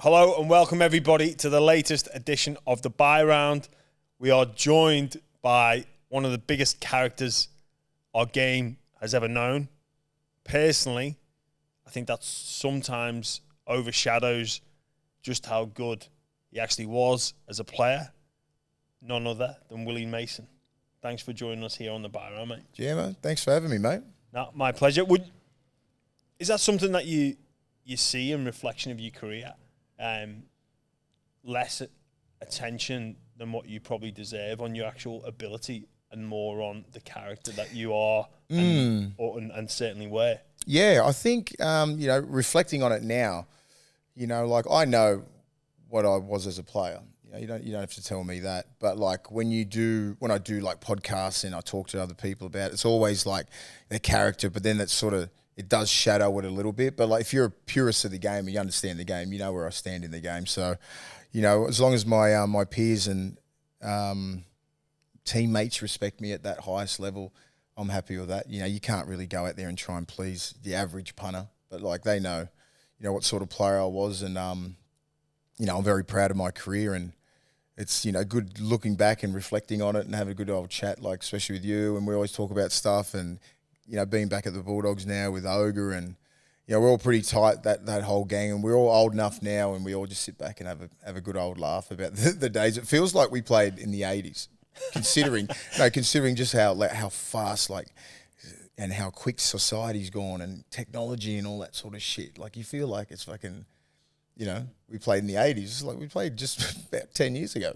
Hello and welcome everybody to the latest edition of the Buy Round. We are joined by one of the biggest characters our game has ever known. Personally, I think that sometimes overshadows just how good he actually was as a player. None other than Willie Mason. Thanks for joining us here on the Buy Round, mate. Yeah, man. Thanks for having me, mate. No, my pleasure. Is that something that you see in reflection of your career? Less attention than what you probably deserve on your actual ability and more on the character that you are and certainly were. Yeah, I think, reflecting on it now, like I know what I was as a player. You don't have to tell me that. But like when I do like podcasts and I talk to other people about it, it's always like their character, but then it does shadow it a little bit. But like if you're a purist of the game and you understand the game, you know where I stand in the game. So, as long as my peers and teammates respect me at that highest level, I'm happy with that. You can't really go out there and try and please the average punter, but like they know, what sort of player I was, and I'm very proud of my career, and it's good looking back and reflecting on it and having a good old chat, like especially with you, and we always talk about stuff, and being back at the Bulldogs now with Ogre, and we're all pretty tight, that whole gang, and we're all old enough now, and we all just sit back and have a good old laugh about the days. It feels like we played in the 80s, considering just how fast and how quick society's gone and technology and all that sort of shit. Like you feel like it's fucking, we played in the 80s. It's like we played just about 10 years ago.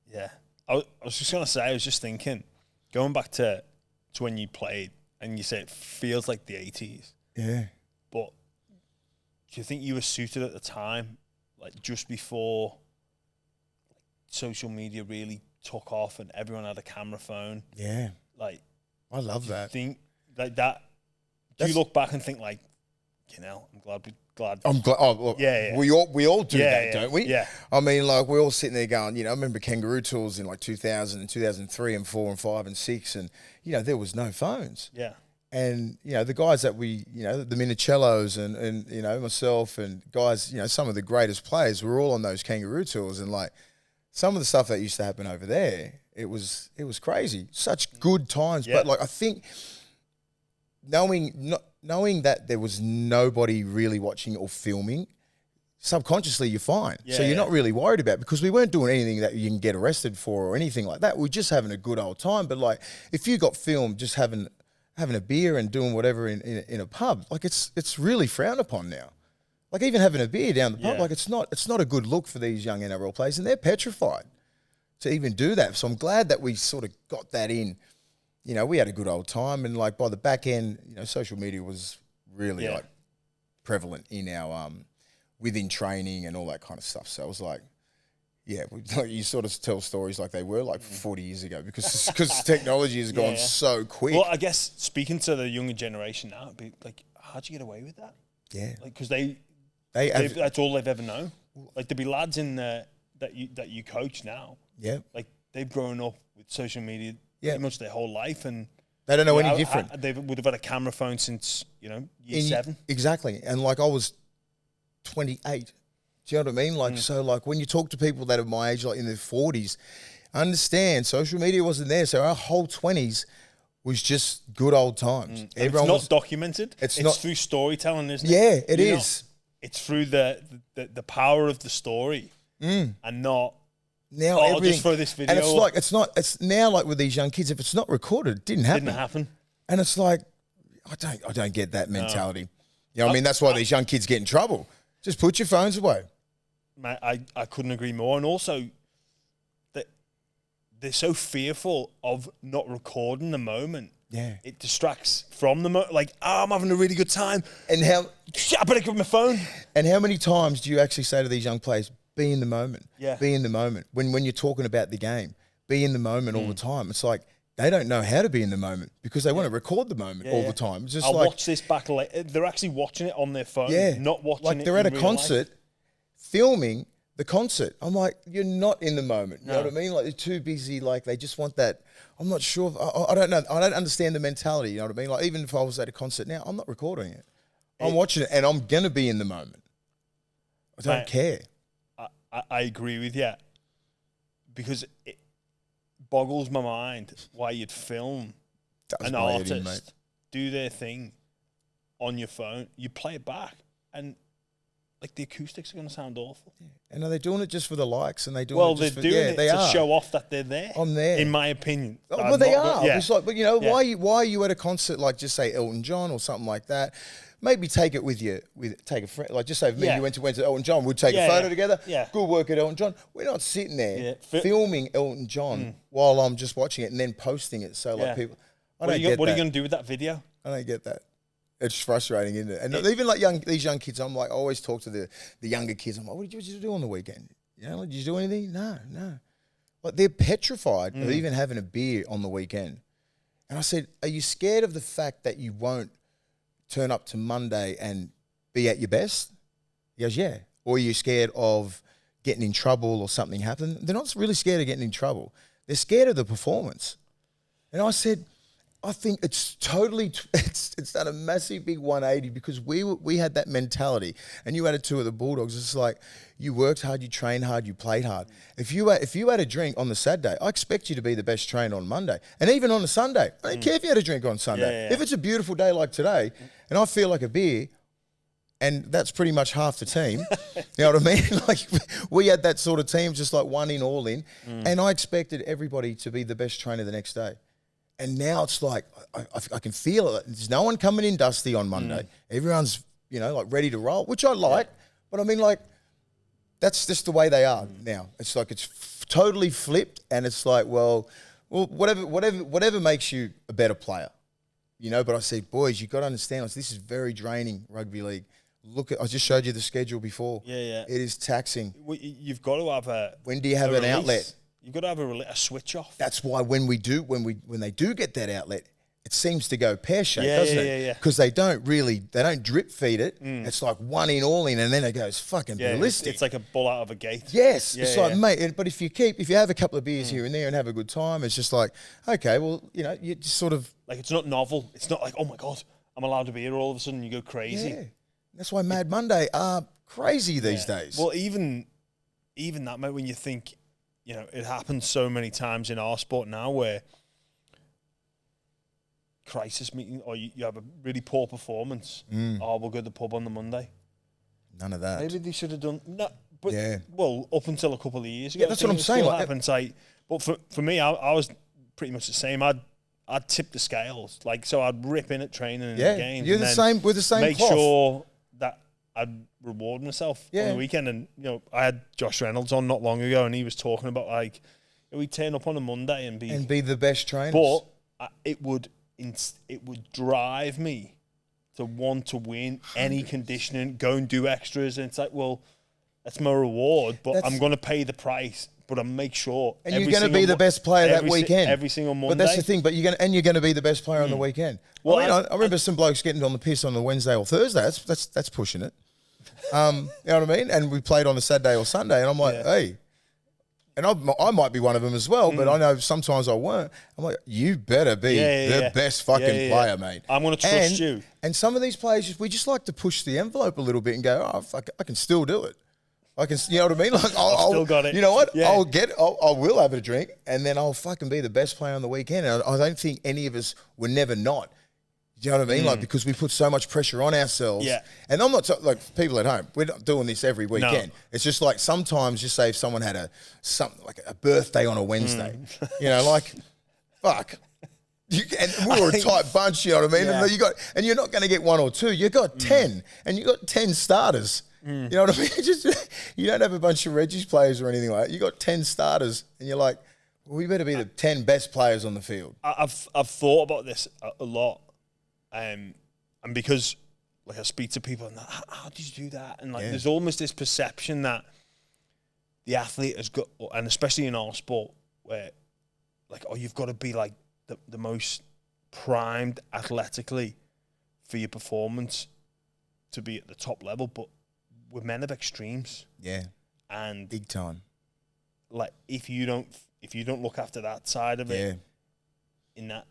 Yeah. I was just going to say, I was just thinking, going back to when you played, and you say it feels like the 80s. Yeah. But do you think you were suited at the time, like just before social media really took off and everyone had a camera phone? Yeah. Like, I love that. Think like that. Do you look back and think like, I'm glad. I'm glad. Oh, look, yeah. We all do that, don't we? Yeah. I mean, like we're all sitting there going, I remember Kangaroos Tours in like 2000 and 2003 and 4 and 5 and 6, and there was no phones. Yeah. And the guys that we, the Minicellos and myself and guys, some of the greatest players were all on those Kangaroos Tours, and like some of the stuff that used to happen over there, it was crazy. Such good times, but like I think knowing that there was nobody really watching or filming, subconsciously you're fine. So you're not really worried about it, because we weren't doing anything that you can get arrested for or anything like that. We're just having a good old time. But like if you got filmed just having a beer and doing whatever in a pub, like it's really frowned upon now. Like even having a beer down the pub, like it's not a good look for these young NRL players, and they're petrified to even do that. So I'm glad that we sort of got that in. We had a good old time, and like by the back end, social media was really like prevalent in our within training and all that kind of stuff. So it was like, you sort of tell stories like they were like 40 years ago, because technology has gone so quick. Well, I guess speaking to the younger generation now, it'd be like, how'd you get away with that? Yeah, like because that's all they've ever known. Like there'd be lads in there that you coach now. Yeah, like they've grown up with social media. Pretty much their whole life, and they don't know any different. They would have had a camera phone since year 7. Exactly, and like I was 28. Do you know what I mean? Like so, like when you talk to people that are my age, like in their 40s, understand social media wasn't there, so our whole 20s was just good old times. Everyone it's not documented. It's not through storytelling, isn't it? Yeah, it is. It's through the power of the story, and not. Now I'll just throw this video. And it's now like with these young kids, if it's not recorded, it didn't happen. And it's like, I don't get that mentality. I mean, that's why these young kids get in trouble. Just put your phones away. Mate, I couldn't agree more. And also, they're so fearful of not recording the moment. Yeah. It distracts from the moment. Like, I'm having a really good time. And I better give my phone. And how many times do you actually say to these young players, be in the moment. Yeah. Be in the moment. When you're talking about the game, be in the moment all the time. It's like they don't know how to be in the moment because they want to record the moment all the time. It's just I'll watch this back later. They're actually watching it on their phone, not watching it. Like they're at a concert, filming the concert. I'm like, you're not in the moment. You know what I mean? Like they're too busy. Like they just want that. I'm not sure. I don't know. I don't understand the mentality. You know what I mean? Like even if I was at a concert now, I'm not recording it. I'm watching it and I'm going to be in the moment. I don't care. I agree with you, because it boggles my mind why you'd film an artist do their thing on your phone. You play it back, and like the acoustics are going to sound awful. Yeah. And are they doing it just for the likes? And they doing well, it just they're for, doing it to are. show off that they're there. I'm there, in my opinion. Oh, well, they are. Yeah. It's like, but you know, why are you at a concert like just say Elton John or something like that? Maybe take it with you. Take a friend, like just say, me, you went to Elton John. We'd take a photo together. Yeah. Good work at Elton John. We're not sitting there filming Elton John while I'm just watching it and then posting it. So like people, what are you going to do with that video? I don't get that. It's frustrating, isn't it? And even like these young kids, I'm like, I always talk to the younger kids. I'm like, what did you do on the weekend? You know, did you do anything? No. Like they're petrified of even having a beer on the weekend. And I said, are you scared of the fact that you won't turn up to Monday and be at your best? He goes, yeah. Or are you scared of getting in trouble or something happen? They're not really scared of getting in trouble. They're scared of the performance. And I said, I think it's totally, it's done a massive big 180 because we had that mentality, and you had it too at the Bulldogs. It's like you worked hard, you trained hard, you played hard. If you had a drink on the Saturday, I expect you to be the best trainer on Monday, and even on a Sunday. I don't care if you had a drink on Sunday. If it's a beautiful day like today, and I feel like a beer, and that's pretty much half the team. You know what I mean? Like we had that sort of team, just like one in, all in, and I expected everybody to be the best trainer the next day. And now it's like, I can feel it. There's no one coming in dusty on Monday. Everyone's, you know, like ready to roll, which I like. But I mean, like, that's just the way they are now. It's like it's totally flipped, and it's like, well, whatever makes you a better player, you know. But I said, boys, you got to understand, this is very draining, rugby league. I just showed you the schedule before. Yeah. It is taxing. You've got to have when do you have an outlet? You've got to have a switch off. That's why when they do get that outlet, it seems to go pear-shaped, doesn't it? Yeah. Because they don't drip feed it. It's like one in, all in, and then it goes fucking ballistic. It's like a bull out of a gate. Yes. It's like, mate, but if you have a couple of beers here and there and have a good time, it's just like, okay, well, you know, you just sort of... Like, it's not novel. It's not like, oh my God, I'm allowed to be here all of a sudden, you go crazy. Yeah. That's why Mad Monday are crazy these days. Well, even that, mate, when you think... You know, it happens so many times in our sport now where crisis meeting or you have a really poor performance. Oh, we'll go to the pub on the Monday. None of that. Maybe they should have done well, up until a couple of years ago. Yeah, that's what I'm saying. Happens, but for me, I was pretty much the same. I'd tip the scales. Like, so I'd rip in at training and games. You're the same with the same make cloth. Sure that I'd reward myself on the weekend. And, you know, I had Josh Reynolds on not long ago, and he was talking about, like, we turn up on a Monday and be the best trainers. But it would drive me to want to win any conditioning, go and do extras. And it's like, well, that's my reward, but I'm going to pay the price. But I make sure. And you're going to be the best player that weekend. Every single Monday. But that's the thing. But you're going to be the best player on the weekend. Well, I remember some blokes getting on the piss on the Wednesday or Thursday. That's pushing it. You know what I mean? And we played on a Saturday or Sunday, and I'm like, hey, and I might be one of them as well, but I know sometimes I weren't. I'm like, you better be the best fucking player, mate. I'm going to trust you. And some of these players, we just like to push the envelope a little bit and go, oh, fuck, I can still do it. I can, you know what I mean? Like, I'll still got it. You know what? Yeah. I will have a drink, and then I'll fucking be the best player on the weekend. And I don't think any of us were never not. Do you know what I mean? Like, because we put so much pressure on ourselves. Yeah. And I'm not like people at home. We're not doing this every weekend. No. It's just like sometimes, just say if someone had a birthday on a Wednesday, you know, like, fuck. And we were a tight bunch. You know what I mean? Yeah. And you're not going to get one or two. You got 10, and you got 10 starters. You know what I mean? You don't have a bunch of Reggie's players or anything like that. You got 10 starters, and you're like, well, we better be the 10 best players on the field. I've thought about this a lot, and because like I speak to people and how did you do that? And like there's almost this perception that the athlete has got, and especially in our sport, where like you've got to be like the most primed athletically for your performance to be at the top level, but we're men of extremes. Yeah. And big time. Like if you don't look after that side of it, in that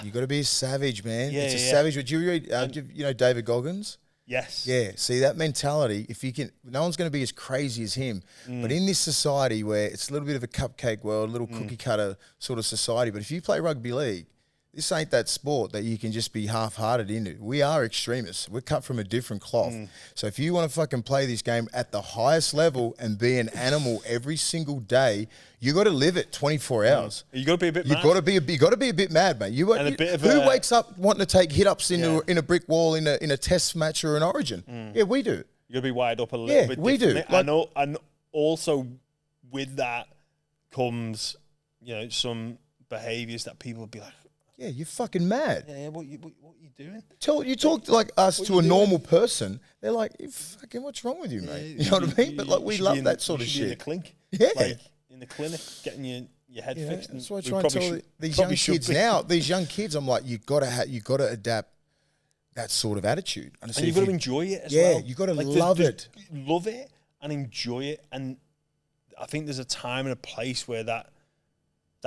you got to be a savage, man. It's a savage. Would you read you know David Goggins? Yes. Yeah. See, that mentality, if you can, no one's going to be as crazy as him. But in this society where it's a little bit of a cupcake world, a little cookie cutter sort of society, but if you play rugby league, this ain't that sport that you can just be half-hearted into. We are extremists. We're cut from a different cloth. So if you want to fucking play this game at the highest level and be an animal every single day, you got to live it 24 hours. You got to be a bit mad. You got to be a bit mad, mate. Who wakes up wanting to take hit-ups in a brick wall in a test match or an origin? Yeah, we do. You got to be wired up a little bit. We do. I know, and also with that comes, some behaviours that people would be like, yeah, you're fucking mad. Yeah, what are you doing? You talk like us to a normal person. They're like, fucking, what's wrong with you, mate? You know what I mean? But like, we love that sort of shit. In the clink. Yeah. Like, in the clinic, getting your head fixed. That's why I try and tell these young kids now, these young kids, I'm like, you got to adapt that sort of attitude. And you've got to enjoy it as well. Yeah, you got to love it. Love it and enjoy it. And I think there's a time and a place where that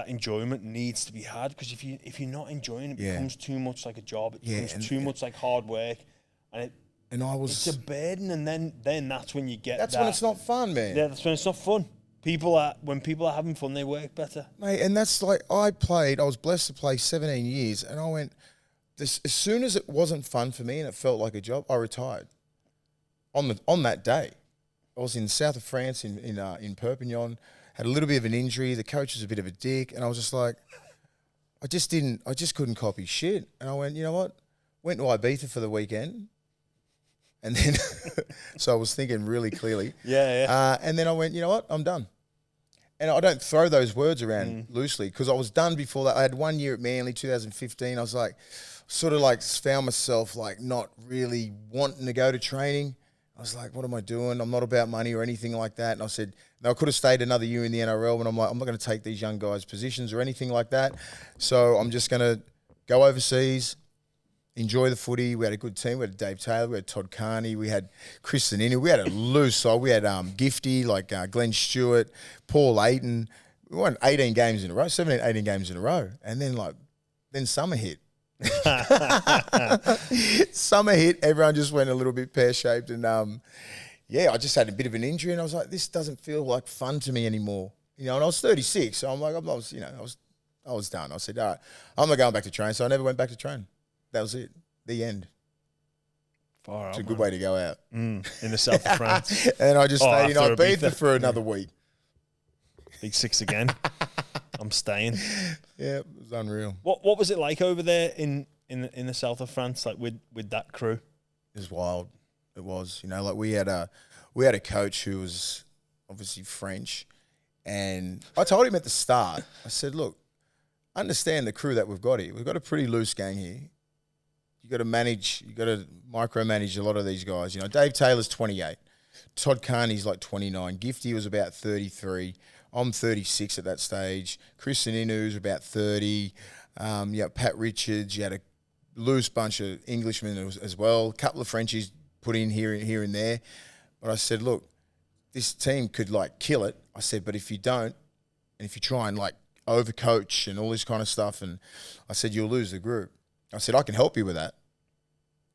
enjoyment needs to be had, because if you're not enjoying it, it becomes too much like a job. It becomes too much like hard work, and it's a burden. And then that's when you get when it's not fun, man. Yeah, that's when it's not fun. When people are having fun, they work better, mate. And that's like I was blessed to play 17 years, and I went as soon as it wasn't fun for me and it felt like a job, I retired. On that day, I was in south of France in Perpignan. Had a little bit of an injury. The coach was a bit of a dick. And I was just like, I just couldn't copy shit. And I went, you know what? Went to Ibiza for the weekend. And then, so I was thinking really clearly. Yeah. And then I went, you know what? I'm done. And I don't throw those words around loosely, because I was done before that. I had 1 year at Manly, 2015. I was like, sort of like found myself like not really wanting to go to training. I was like, what am I doing? I'm not about money or anything like that. And I said, no, I could have stayed another year in the NRL, but I'm like, I'm not going to take these young guys' positions or anything like that. So I'm just going to go overseas, enjoy the footy. We had a good team. We had Dave Taylor, we had Todd Carney, we had Chris Saninu. We had a loose side. We had Gifty, like Glenn Stuart, Paul Ayton. We won 18 games in a row, 17, 18 games in a row. And then summer hit. Summer hit, everyone just went a little bit pear-shaped, and I just had a bit of an injury, and I was like, this doesn't feel like fun to me anymore, and I was 36, so I'm like, I was done. I said, all right, I'm not going back to train, so I never went back to train. That was it, the end. Far out, it's a good way to go out in the south of France. And I just stayed in Ibiza for another week. Big six again. I'm staying. Yeah, it was unreal. What was it like over there in the south of France, like with that crew? It was wild. It was, like we had a coach who was obviously French, and I told him at the start, I said, look, understand the crew that we've got here. We've got a pretty loose gang here. You got to micromanage a lot of these guys. Dave Taylor's 28, Todd Carney's like 29, Gifty was about 33. I'm 36 at that stage. Chris Saninu's about 30. Pat Richards. You had a loose bunch of Englishmen as well. A couple of Frenchies put in here and there. But I said, look, this team could like kill it. I said, but if you don't, and if you try and like overcoach and all this kind of stuff, and I said, you'll lose the group. I said, I can help you with that.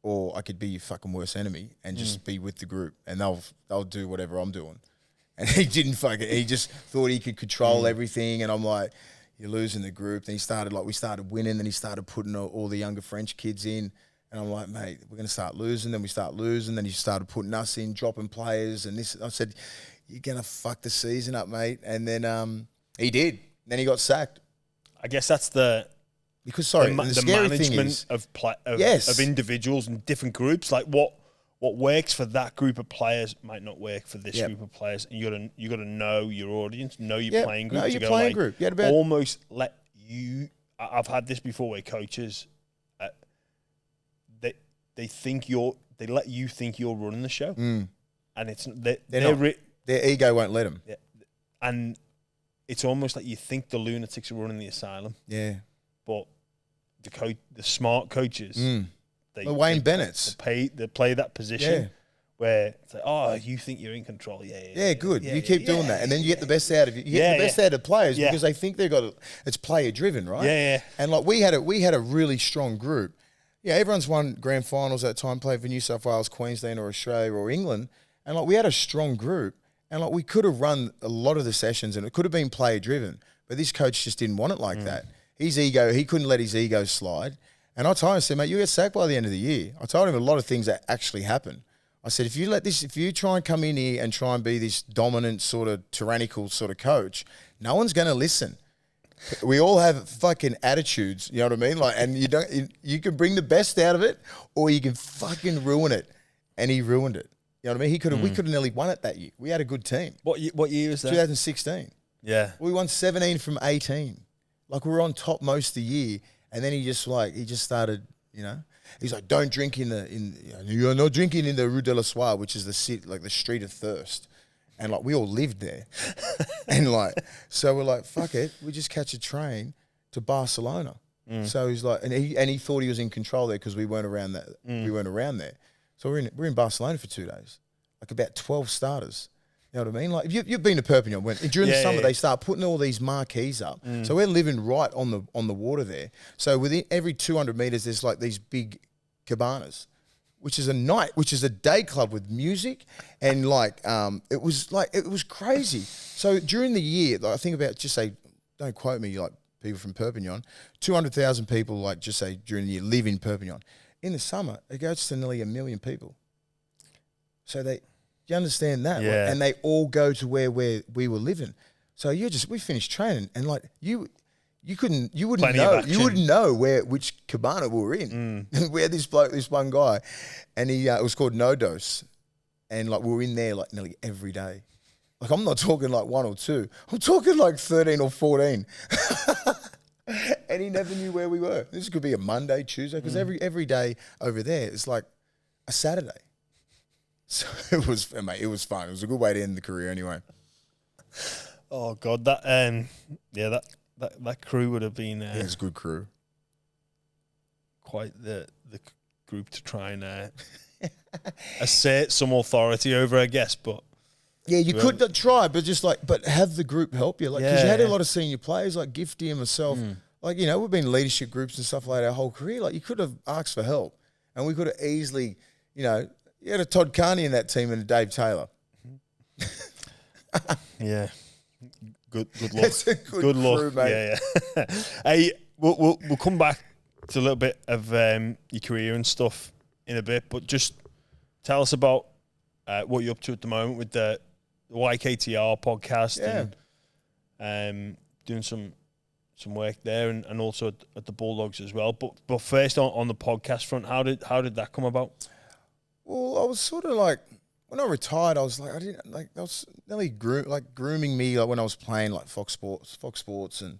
Or I could be your fucking worst enemy and just be with the group, and they'll do whatever I'm doing. And he just thought he could control everything. And I'm like, you're losing the group. Then we started winning. Then he started putting all the younger French kids in. And I'm like, mate, we're going to start losing. Then we start losing. Then he started putting us in, dropping players. And I said, you're going to fuck the season up, mate. And then he did. Then he got sacked. I guess that's the scary thing is, of individuals and different groups. Like what works for that group of players might not work for this group of players. And you got to know your audience, know your playing group. Know your playing group. Almost let you. I've had this before where coaches, they let you think you're running the show, and it's their ego won't let them. Yeah, and it's almost like you think the lunatics are running the asylum. Yeah, but the smart coaches. Wayne Bennett's. They play that position where it's like, you think you're in control. Yeah, good. You keep doing that. And then you get the best out of it. You get the best out of players because they think it's player driven, right? Yeah. And like we had a really strong group. yeah, everyone's won grand finals at that time, played for New South Wales, Queensland or Australia or England. And like we had a strong group and like we could have run a lot of the sessions and it could have been player driven, but this coach just didn't want it like that. His ego, he couldn't let his ego slide. And I told him, I said, mate, you get sacked by the end of the year. I told him a lot of things that actually happened. I said, if you try and come in here and try and be this dominant sort of tyrannical sort of coach, no one's going to listen. We all have fucking attitudes, you know what I mean? Like, and you can bring the best out of it, or you can fucking ruin it. And he ruined it. You know what I mean? We could have nearly won it that year. We had a good team. What year was that? 2016. Yeah, we won 17 from 18. Like we were on top most of the year, and then he just started, you know. He's like, don't drink you're not drinking in the Rue de la Soie, which is the street of thirst. And like we all lived there. And like, so we're like, fuck it, we just catch a train to Barcelona. So he's like, and he thought he was in control there because we weren't around that. We weren't around there. So we're in Barcelona for 2 days, like about 12 starters. You know what I mean? Like you've been to Perpignan. During the summer, they start putting all these marquees up. So we're living right on the water there. So within every 200 meters, there's like these big cabanas, which is a day club with music, and like it was crazy. So during the year, like I think about, just say, don't quote me, like people from Perpignan, 200,000 people, like just say during the year live in Perpignan. In the summer, it goes to nearly 1 million people. So you understand that? Yeah. Like, and they all go to where we were living. So we finished training, and like you wouldn't know which cabana we were in. We had this one guy, and it was called No Dose, and like we were in there like nearly every day. Like I'm not talking like 1 or 2, I'm talking like 13 or 14. And he never knew where we were. This could be a Monday, Tuesday, because every day over there is like a Saturday. So it was fun. It was a good way to end the career anyway. Oh God, that crew would have been it was a good crew. Quite the group to try and assert some authority over, I guess. But yeah, you could try, but have the group help you, like because you had a lot of senior players like Gifty and myself. Like, you know, we've been in leadership groups and stuff like that our whole career. Like you could have asked for help, and we could have easily, you know. You had a Todd Carney in that team and a Dave Taylor. Yeah. Good luck. That's a good crew, mate. Yeah. Hey, we'll come back to a little bit of your career and stuff in a bit, but just tell us about what you're up to at the moment with the YKTR podcast and doing some work there and also at the Bulldogs as well. But first on the podcast front, how did that come about? Well, I was sort of like, when I retired, I was like, that was nearly grooming me, like when I was playing like Fox Sports and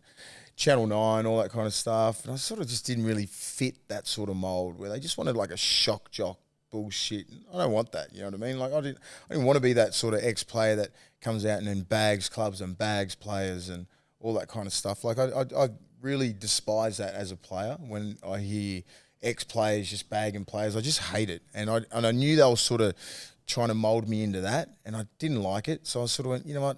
Channel 9, all that kind of stuff. And I sort of just didn't really fit that sort of mold where they just wanted like a shock jock bullshit. I don't want that, you know what I mean? Like I didn't want to be that sort of ex-player that comes out and then bags clubs and bags players and all that kind of stuff. Like I really despise that as a player when I hear ex-players just bagging players. I just hate it. And I knew they were sort of trying to mould me into that, and I didn't like it. So I sort of went, you know what,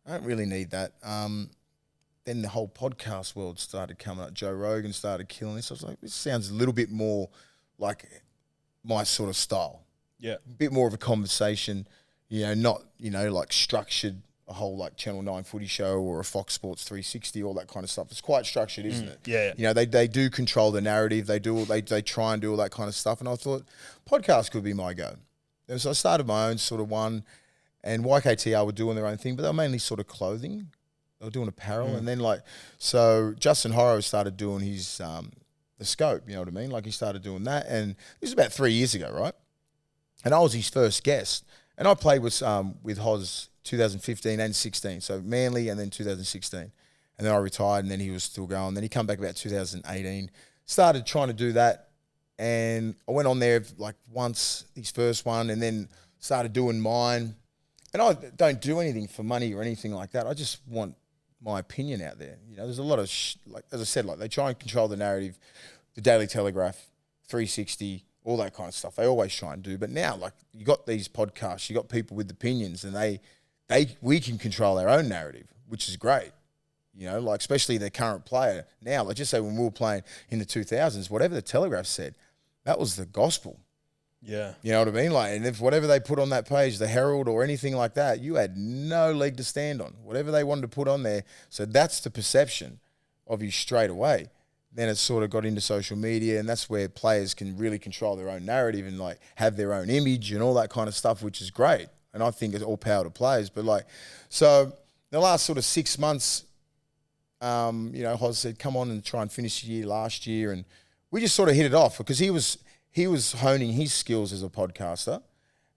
I don't really need that. Then the whole podcast world started coming up. Joe Rogan started killing this. I was like, this sounds a little bit more like my sort of style. Yeah. A bit more of a conversation, you know, not, you know, like structured, a whole like Channel 9 footy show or a Fox Sports 360, all that kind of stuff. It's quite structured, isn't it? Yeah. You know, they do control the narrative. They try and do all that kind of stuff. And I thought podcast could be my go. And so I started my own sort of one, and YKTR were doing their own thing, but they were mainly sort of clothing. They were doing apparel. And then so Justin Horrow started doing his, the scope, you know what I mean? Like he started doing that. And this was about 3 years ago, right? And I was his first guest. And I played with Hoz 2015 and 16, so Manly, and then 2016. And then I retired, and then he was still going. Then he come back about 2018, started trying to do that. And I went on there like once, his first one, and then started doing mine. And I don't do anything for money or anything like that. I just want my opinion out there. You know, there's a lot of, like as I said, like they try and control the narrative, the Daily Telegraph, 360, all that kind of stuff. They always try and do. But now, like, you got these podcasts, you got people with opinions, and we can control our own narrative, which is great. You know, like, especially the current player. Now, like, just say when we were playing in the 2000s, whatever the Telegraph said, that was the gospel. Yeah. You know what I mean? Like, and if whatever they put on that page, the Herald or anything like that, you had no leg to stand on. Whatever they wanted to put on there. So that's the perception of you straight away. Then it sort of got into social media, and that's where players can really control their own narrative and like have their own image and all that kind of stuff, which is great. And I think it's all power to players. But like, so the last sort of 6 months, you know, Hoz said, come on and try and finish the year last year. And we just sort of hit it off because he was honing his skills as a podcaster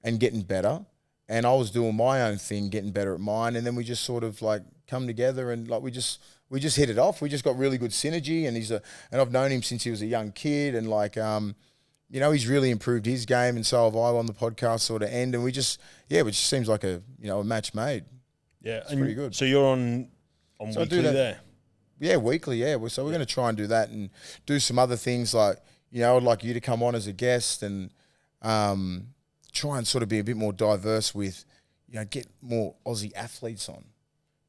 and getting better. And I was doing my own thing, getting better at mine. And then we just sort of like come together and like we just hit it off. We just got really good synergy. And and I've known him since he was a young kid. And like, you know, he's really improved his game. And so have I on the podcast sort of end. And it just seems like a match made. Yeah. It's pretty good. So you're on so weekly there? Yeah, weekly, yeah. So we're going to try and do that and do some other things like, you know, I'd like you to come on as a guest and try and sort of be a bit more diverse with, you know, get more Aussie athletes on.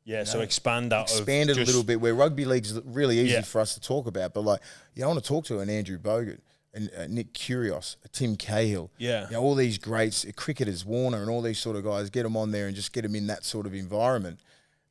Yeah, so expand out. Expand it a little bit where rugby league's really easy for us to talk about. But like, you know, I want to talk to an Andrew Bogut, and Nick Kyrgios, a Tim Cahill. Yeah. You know, all these greats, cricketers, Warner and all these sort of guys, get them on there and just get them in that sort of environment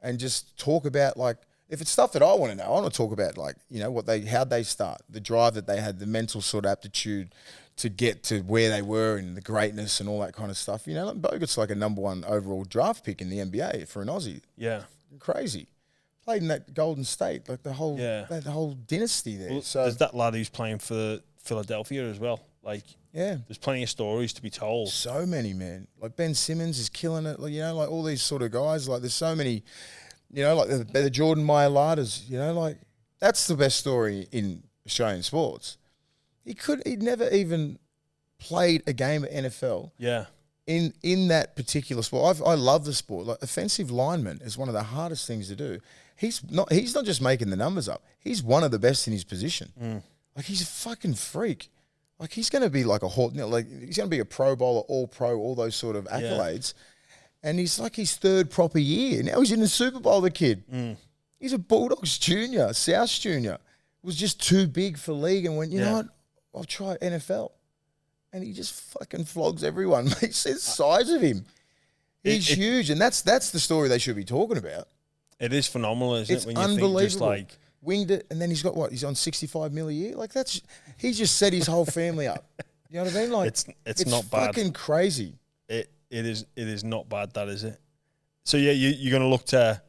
and just talk about like, if it's stuff that I want to know, I want to talk about like, you know, how'd they start, the drive that they had, the mental sort of aptitude to get to where they were and the greatness and all that kind of stuff. You know, like Bogut's like a #1 overall draft pick in the NBA for an Aussie. Yeah. Crazy. Played in that Golden State, like the whole dynasty there. Well, so there's that lad who's playing for Philadelphia as well. Like, yeah, there's plenty of stories to be told. So many, man. Like Ben Simmons is killing it. Like, you know, like all these sort of guys. Like there's so many. You know, like the Jordan Mailatas, you know, like that's the best story in Australian sports. He'd never even played a game at NFL. Yeah. In that particular sport. I love the sport. Like offensive lineman is one of the hardest things to do. He's not just making the numbers up. He's one of the best in his position. Like he's a fucking freak. Like he's going to be like he's going to be a Pro Bowler, All Pro, all those sort of accolades. Yeah. And he's like his third proper year. Now he's in the Super Bowl, the kid. He's a Bulldogs junior, South junior. Was just too big for league and went, you know what, I'll try NFL. And he just fucking flogs everyone. It's the size of him. He's huge. And that's the story they should be talking about. It is phenomenal, isn't it? When unbelievable. Think just like winged it, and then he's got what? He's on $65 million a year? Like he just set his whole family up. You know what I mean? Like it's not bad. It's fucking crazy. It is not bad, that is it. So yeah, you're going to look to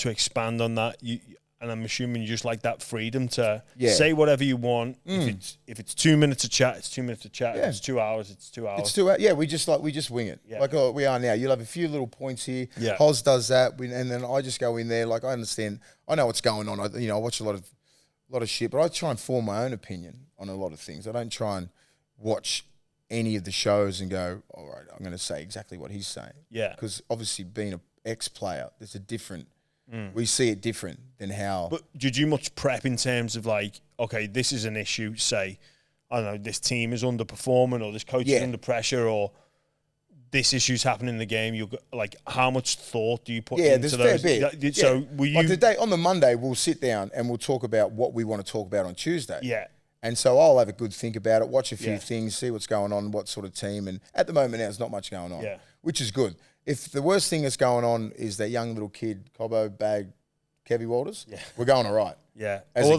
expand on that. And I'm assuming you just like that freedom to say whatever you want. If it's 2 minutes of chat, it's 2 minutes of chat. If it's 2 hours, it's 2 hours. It's 2 hours. Yeah, we just wing it. Yeah. Like we are now. You'll have a few little points here. Yeah. Hoz does that, and then I just go in there. Like I understand. I know what's going on. I watch a lot of shit, but I try and form my own opinion on a lot of things. I don't try and watch any of the shows and go, all right, I'm going to say exactly what he's saying. Yeah. Because obviously being an ex-player, there's a different, we see it different than how. But did you much prep in terms of like, okay, this is an issue, say, I don't know, this team is underperforming or this coach is under pressure or this issue's happening in the game. You like, how much thought do you put into those? Fair bit. So were you... Like today, on the Monday, we'll sit down and we'll talk about what we want to talk about on Tuesday. Yeah. And so I'll have a good think about it, watch a few things, see what's going on, what sort of team. And at the moment now, there's not much going on, which is good. If the worst thing that's going on is that young little kid, Cobbo, Bag, Kevy Walters, we're going all right. Yeah. As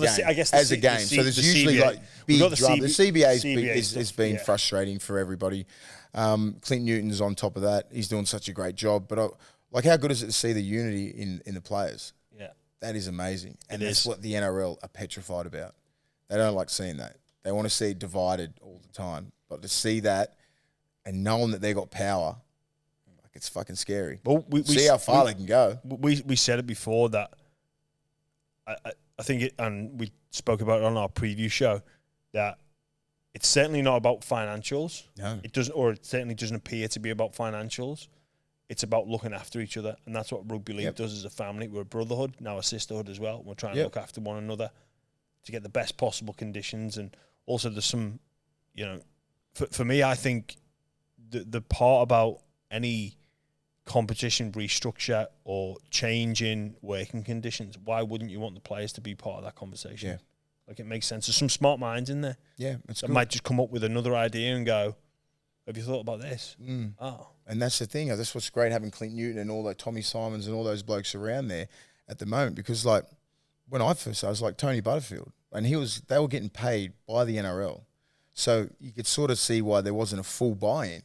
a game. So there's usually like big drama. The CBA has been frustrating for everybody. Clint Newton's on top of that. He's doing such a great job. But like, how good is it to see the unity in the players? Yeah. That is amazing. And that's what the NRL are petrified about. They don't like seeing that. They want to see it divided all the time. But to see that and knowing that they got power, like it's fucking scary. Well, we see how far they can go. We said it before that I think it, and we spoke about it on our preview show, that it's certainly not about financials. No. It doesn't, or it certainly doesn't appear to be about financials. It's about looking after each other, and that's what rugby league does as a family. We're a brotherhood, now a sisterhood as well. We're trying to look after one another to get the best possible conditions. And also there's some, you know, for me, I think the part about any competition restructure or change in working conditions, why wouldn't you want the players to be part of that conversation? Yeah. Like, it makes sense. There's some smart minds in there. Yeah, it's that good. might just come up with another idea and go, have you thought about this? Oh. And that's the thing. That's what's great having Clint Newton and all that Tommy Simons and all those blokes around there at the moment. Because, like, when I first, I was like Tony Butterfield, and they were getting paid by the NRL. So you could sort of see why there wasn't a full buy-in.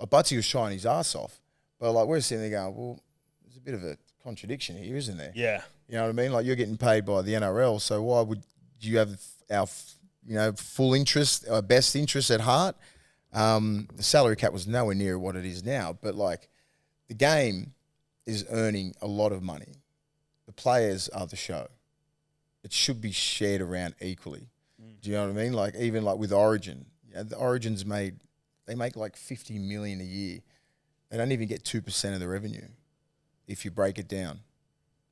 Like, Butsy was trying his ass off. But, like, we're sitting there going, well, there's a bit of a contradiction here, isn't there? Yeah. You know what I mean? Like, you're getting paid by the NRL, so why would you have our, full interest, our best interest at heart? The salary cap was nowhere near what it is now, but, like, the game is earning a lot of money. The players are the show. It should be shared around equally. Do you know what I mean? Like, even like with Origin, the Origin's make like 50 million a year. They don't even get 2% of the revenue if you break it down.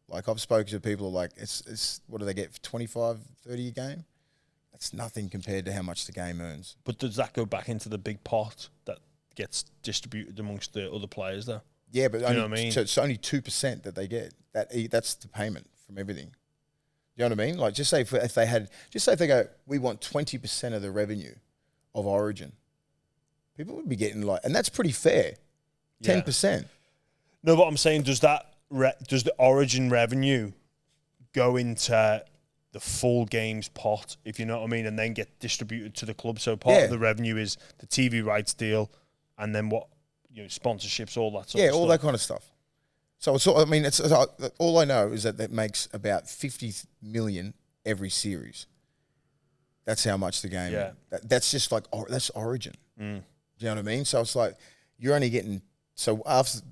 Like, I've spoken to people who are like, it's what do they get, 25, 30 a game? That's nothing compared to how much the game earns. But does that go back into the big pot that gets distributed amongst the other players, though? Yeah, but only, know what I mean? So it's only 2% that they get. That's the payment from everything. You know what I mean? Like, just say if they go, we want 20% of the revenue of Origin, people would be getting like, and that's pretty fair, 10%. No, but I'm saying, does the Origin revenue go into the full games pot, if you know what I mean, and then get distributed to the club? So part of the revenue is the TV rights deal, and then what, sponsorships, all that sort of stuff. Yeah, all that kind of stuff. So it's all I know is that makes about 50 million every series. That's how much the game. Yeah. That's just like that's Origin. Do you know what I mean? So it's like you're only getting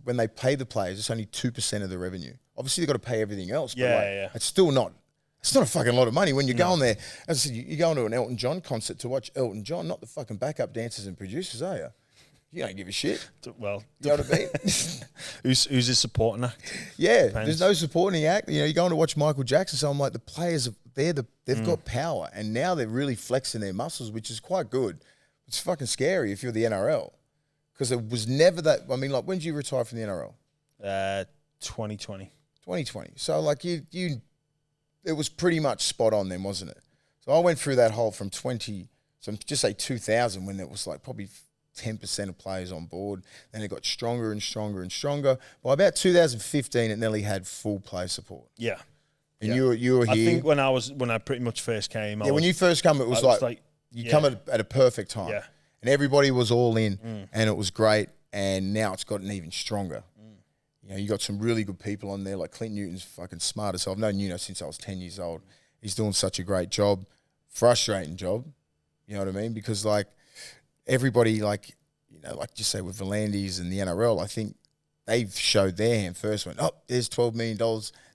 when they pay the players, it's only 2% of the revenue. Obviously, they've got to pay everything else. But it's still not. It's not a fucking lot of money when you're going there. As I said, you're going to an Elton John concert to watch Elton John, not the fucking backup dancers and producers, are you? You don't give a shit. Well, you know what I mean? Who's his supporting act? Yeah, there's no supporting act. You're going to watch Michael Jackson, so I'm like, the players, they've got power, and now they're really flexing their muscles, which is quite good. It's fucking scary if you're the NRL, because it was never that. I mean, like, when did you retire from the NRL? 2020. 2020. So like it was pretty much spot on then, wasn't it? So I went through that whole from just say 2000, when it was like probably 10% of players on board. Then it got stronger and stronger and stronger. By about 2015, it nearly had full play support. Yeah. And you were here. I think when I pretty much first came. When you first come, it was like you come at a perfect time. Yeah. And everybody was all in, and it was great. And now it's gotten even stronger. You got some really good people on there. Like Clint Newton's fucking smart as hell. I've known Nuno since I was 10 years old. He's doing such a great job, frustrating job. You know what I mean? Because like everybody, like just say with Volandis and the NRL, I think they've showed their hand first. Went, oh, there's $12 million.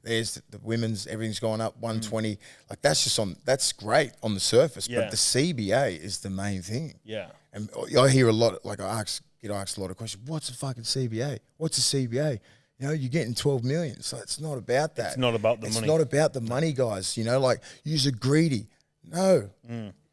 There's the women's, everything's gone up 120. Like that's great on the surface. Yeah. But the CBA is the main thing. Yeah. And I hear a lot, like I get asked a lot of questions. What's a fucking CBA? What's a CBA? You're getting 12 million. So it's not about that. It's not about the money. It's not about the money, guys. Like, you're greedy. No.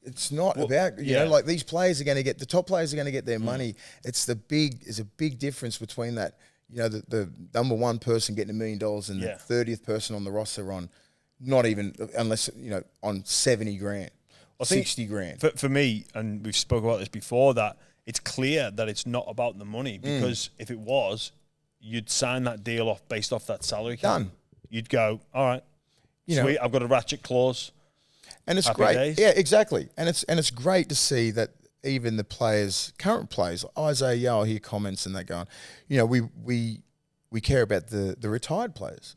It's not about, like these players are going to get, the top players are going to get their money. There's a big difference between that, the number one person getting $1 million and the 30th person on the roster on not even, unless, on 70 grand, 60 grand. For me, and we've spoken about this before, that it's clear that it's not about the money, because if it was, you'd sign that deal off based off that salary cap. Done. You'd go, all right, sweet, I've got a ratchet clause. And it's Happy great. days. Yeah, exactly. And it's great to see that even the players, current players, like Isaiah Yeo, I hear comments and that going, we care about the retired players.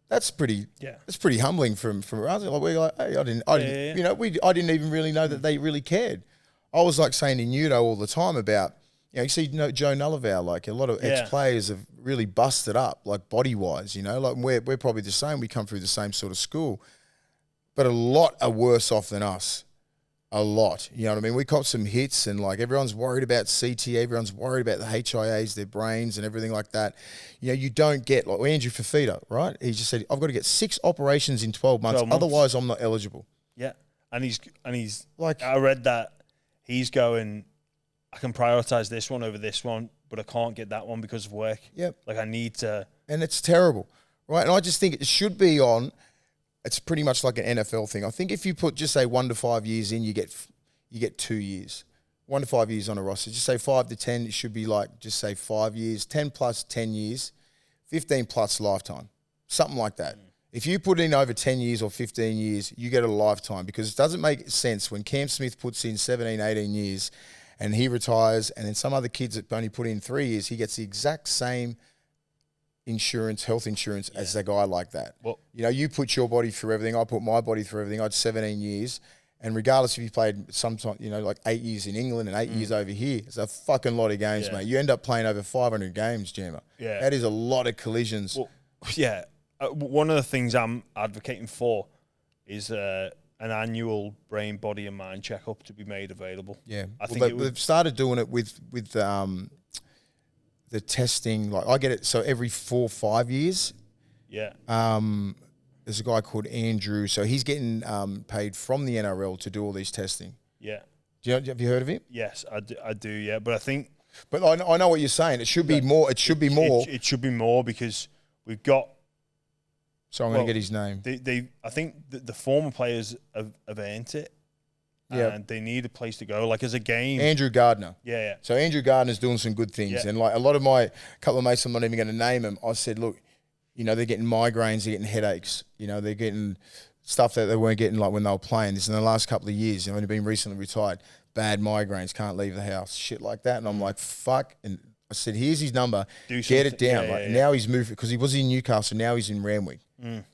That's pretty. Yeah. That's pretty humbling from us. Like we're like, hey, I didn't even really know that they really cared. I was like saying to Nuno all the time about, you see, Joe Nullivar, like a lot of ex-players have really busted up, like body-wise, like we're probably the same. We come through the same sort of school, but a lot are worse off than us. A lot, you know what I mean? We caught some hits, and like everyone's worried about CT, everyone's worried about the HIAs, their brains and everything like that. You don't get, like Andrew Fafita, right? He just said, I've got to get 6 operations in 12 months, otherwise I'm not eligible. Yeah, and he's like, I read that he's going, I can prioritize this one over this one, but I can't get that one because of work. Yep. Like I need to. And it's terrible, right? And I just think it should be on it's pretty much like an NFL thing. I think if you put just say 1 to 5 years in, you get 2 years. 1 to 5 years on a roster. Just say 5 to 10. It should be like just say 5 years. 10 plus 10 years. 15 plus lifetime. Something like that. If you put in over 10 years or 15 years, you get a lifetime, because it doesn't make sense when Cam Smith puts in 17, 18 years and he retires, and then some other kids that only put in 3 years, he gets the exact same insurance, health insurance as a guy like that. Well, you put your body through everything. I put my body through everything. I had 17 years. And regardless if you played sometime, like 8 years in England and 8 years over here, it's a fucking lot of games, mate. You end up playing over 500 games, Gemma. Yeah. That is a lot of collisions. Well, yeah. One of the things I'm advocating for is an annual brain, body, and mind checkup to be made available. Yeah, I think they've started doing it with the testing. Like I get it, so every 4 or 5 years. Yeah. There's a guy called Andrew, so he's getting paid from the NRL to do all these testing. Yeah. Have you heard of him? Yes, I do. Yeah, but I think. But I know what you're saying. It should be more. It should be more. It should be more, because we've got. So I'm going to get his name. I think the former players have earned it, and they need a place to go. Like as a game, Andrew Gardner. Yeah. So Andrew Gardner's doing some good things, and like a lot of my couple of mates, I'm not even going to name them. I said, look, they're getting migraines, they're getting headaches, they're getting stuff that they weren't getting like when they were playing. This in the last couple of years. They've only been recently retired. Bad migraines, can't leave the house, shit like that. And I'm like, fuck. And I said, here's his number, get it down. Now he's moved, because he was in Newcastle, now he's in Randwick.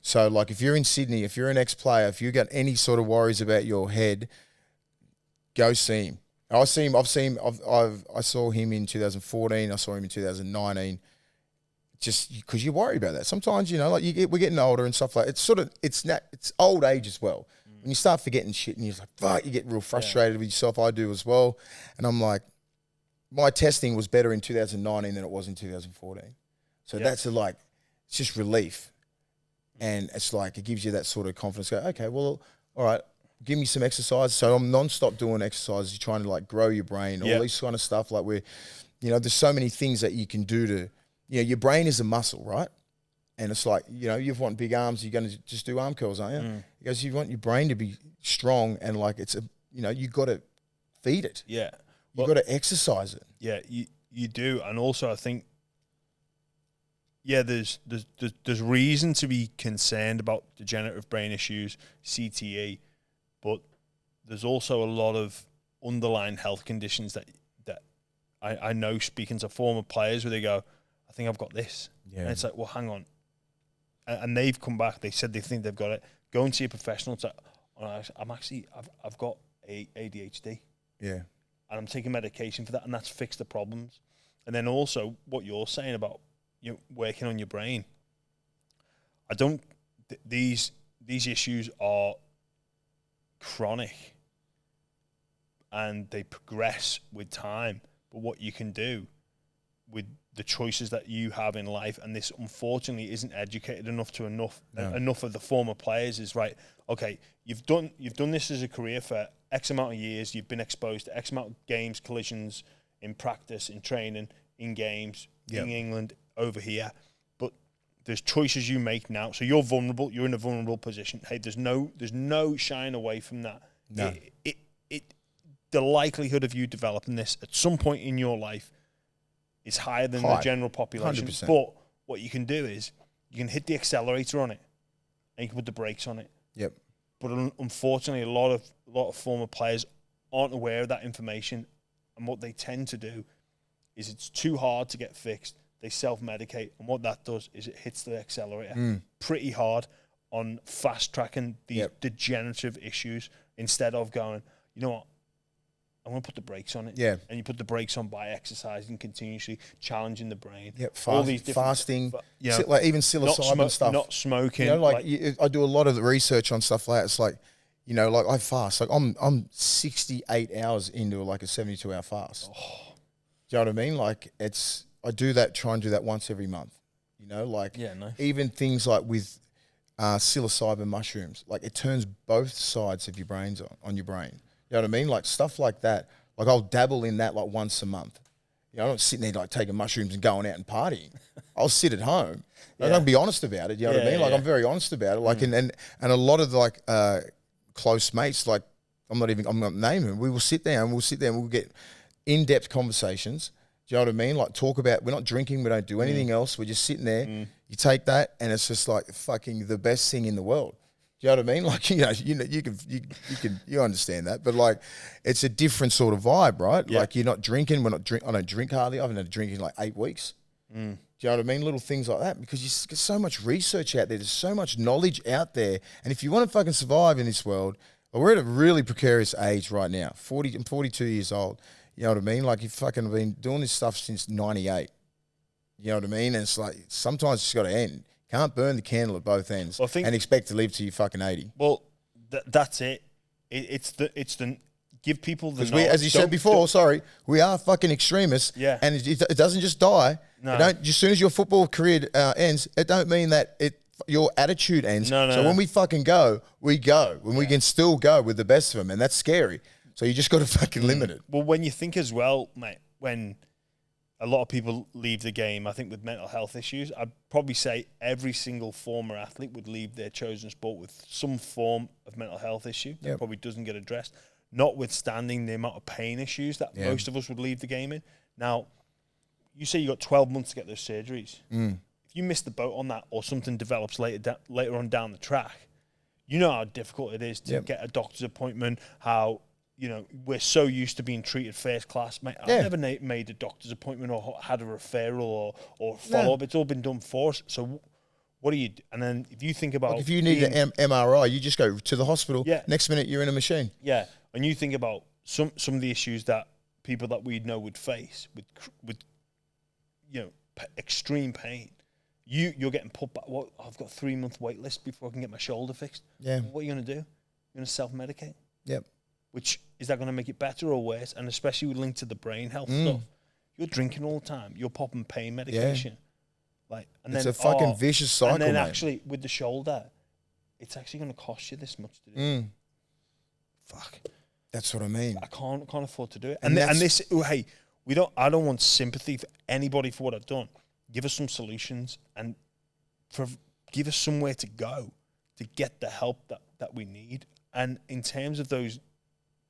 So like if you're in Sydney, if you're an ex-player, if you got any sort of worries about your head, go see him. I saw him in 2014. I saw him in 2019. Just because you worry about that. Sometimes, like we're getting older and stuff like that. It's old age as well. When you start forgetting shit and you're like, fuck, you get real frustrated with yourself. I do as well. And I'm like, my testing was better in 2019 than it was in 2014. So that's it's just relief. And it's like, it gives you that sort of confidence. Go, okay, well, all right, give me some exercise. So I'm non-stop doing exercises, trying to like grow your brain, all this kind of stuff. Like there's so many things that you can do to, your brain is a muscle, right? And it's like, you want big arms, you're going to just do arm curls, aren't you? Because you want your brain to be strong, and like you got to feed it. Yeah. You got to exercise it. Yeah, you do. And also I think, there's reason to be concerned about degenerative brain issues, CTE, but there's also a lot of underlying health conditions that I know, speaking to former players, where they go, I think I've got this. Yeah. And it's like, well, hang on. And they've come back. They said they think they've got it. Go and see a professional. It's like, I've got ADHD. Yeah. And I'm taking medication for that, and that's fixed the problems. And then also what you're saying about working on your brain. These issues are chronic, and they progress with time. But what you can do with the choices that you have in life, and this unfortunately isn't educated enough to enough of the former players, is right. Okay, you've done this as a career for X amount of years. You've been exposed to X amount of games, collisions, in practice, in training, in games, in England, over here. But there's choices you make now. So you're vulnerable. You're in a vulnerable position. Hey, there's no shying away from that. No. The likelihood of you developing this at some point in your life is higher than the general population. 100%. But what you can do is you can hit the accelerator on it, and you can put the brakes on it. Yep. But unfortunately, a lot of former players aren't aware of that information, and what they tend to do is it's too hard to get fixed. They self-medicate, and what that does is it hits the accelerator pretty hard on fast-tracking these degenerative issues, instead of going, you know what, I'm going to put the brakes on it. Yeah. And you put the brakes on by exercising continuously, challenging the brain. Yep. All these fasting, like even psilocybin stuff. Not smoking. I do a lot of the research on stuff like that. It's like, like I fast. Like I'm 68 hours into like a 72-hour fast. Oh. Do you know what I mean? Like I do that, try and do that once every month. Nice. Even things like with psilocybin mushrooms, like it turns both sides of your brains on your brain. You know what I mean? Like stuff like that. Like I'll dabble in that like once a month. You know, I'm not sitting there like taking mushrooms and going out and partying. I'll sit at home. Yeah. I'll be honest about it. You know what I mean? Like I'm very honest about it. Like and a lot of like close mates, like I'm not naming them. We will sit down and we'll get in-depth conversations. Do you know what I mean? Like talk about, we're not drinking, we don't do anything else. We're just sitting there. You take that and it's just like fucking the best thing in the world. Do you know what I mean? Like, you understand that, but like, it's a different sort of vibe, right? Yeah. Like you're not drinking. I don't drink hardly. I haven't had a drink in like 8 weeks. Do you know what I mean? Little things like that, because you get so much research out there. There's so much knowledge out there. And if you want to fucking survive in this world, we're at a really precarious age right now. I'm 42 years old. You know what I mean? Like you've fucking been doing this stuff since 98. You know what I mean? And it's like, sometimes it's got to end. Can't burn the candle at both ends and expect to live till you're fucking 80. Well, that's it. It's the give people the knowledge. As you said before, we are fucking extremists. Yeah. And it doesn't just die. No. As soon as your football career ends, it don't mean that your attitude ends. No. So when we fucking go, we go. When we can still go with the best of them, and that's scary. So you just got to fucking limit it. Well, when you think as well, mate, when a lot of people leave the game, I think with mental health issues, I'd probably say every single former athlete would leave their chosen sport with some form of mental health issue that probably doesn't get addressed, notwithstanding the amount of pain issues that most of us would leave the game in. Now, you say you got 12 months to get those surgeries. If you miss the boat on that or something develops later on down the track, you know how difficult it is to get a doctor's appointment, how... You know, we're so used to being treated first class, mate. I've never made a doctor's appointment or had a referral or follow-up. It's all been done for us. So what do you do? And then if you think about... Like if you need an MRI, you just go to the hospital. Yeah. Next minute, you're in a machine. Yeah. And you think about some of the issues that people that we know would face with extreme pain. You're getting put back. Well, I've got a 3-month wait list before I can get my shoulder fixed. Yeah. What are you going to do? You're going to self-medicate? Yep. Which, is that going to make it better or worse? And especially with linked to the brain health stuff. You're drinking all the time. You're popping pain medication. It's a fucking vicious cycle, and then mate. actually, with the shoulder, it's actually going to cost you this much to do. Fuck. That's what I mean. I can't afford to do it. And this, hey, I don't want sympathy for anybody for what I've done. Give us some solutions and give us somewhere to go to get the help that we need. And in terms of those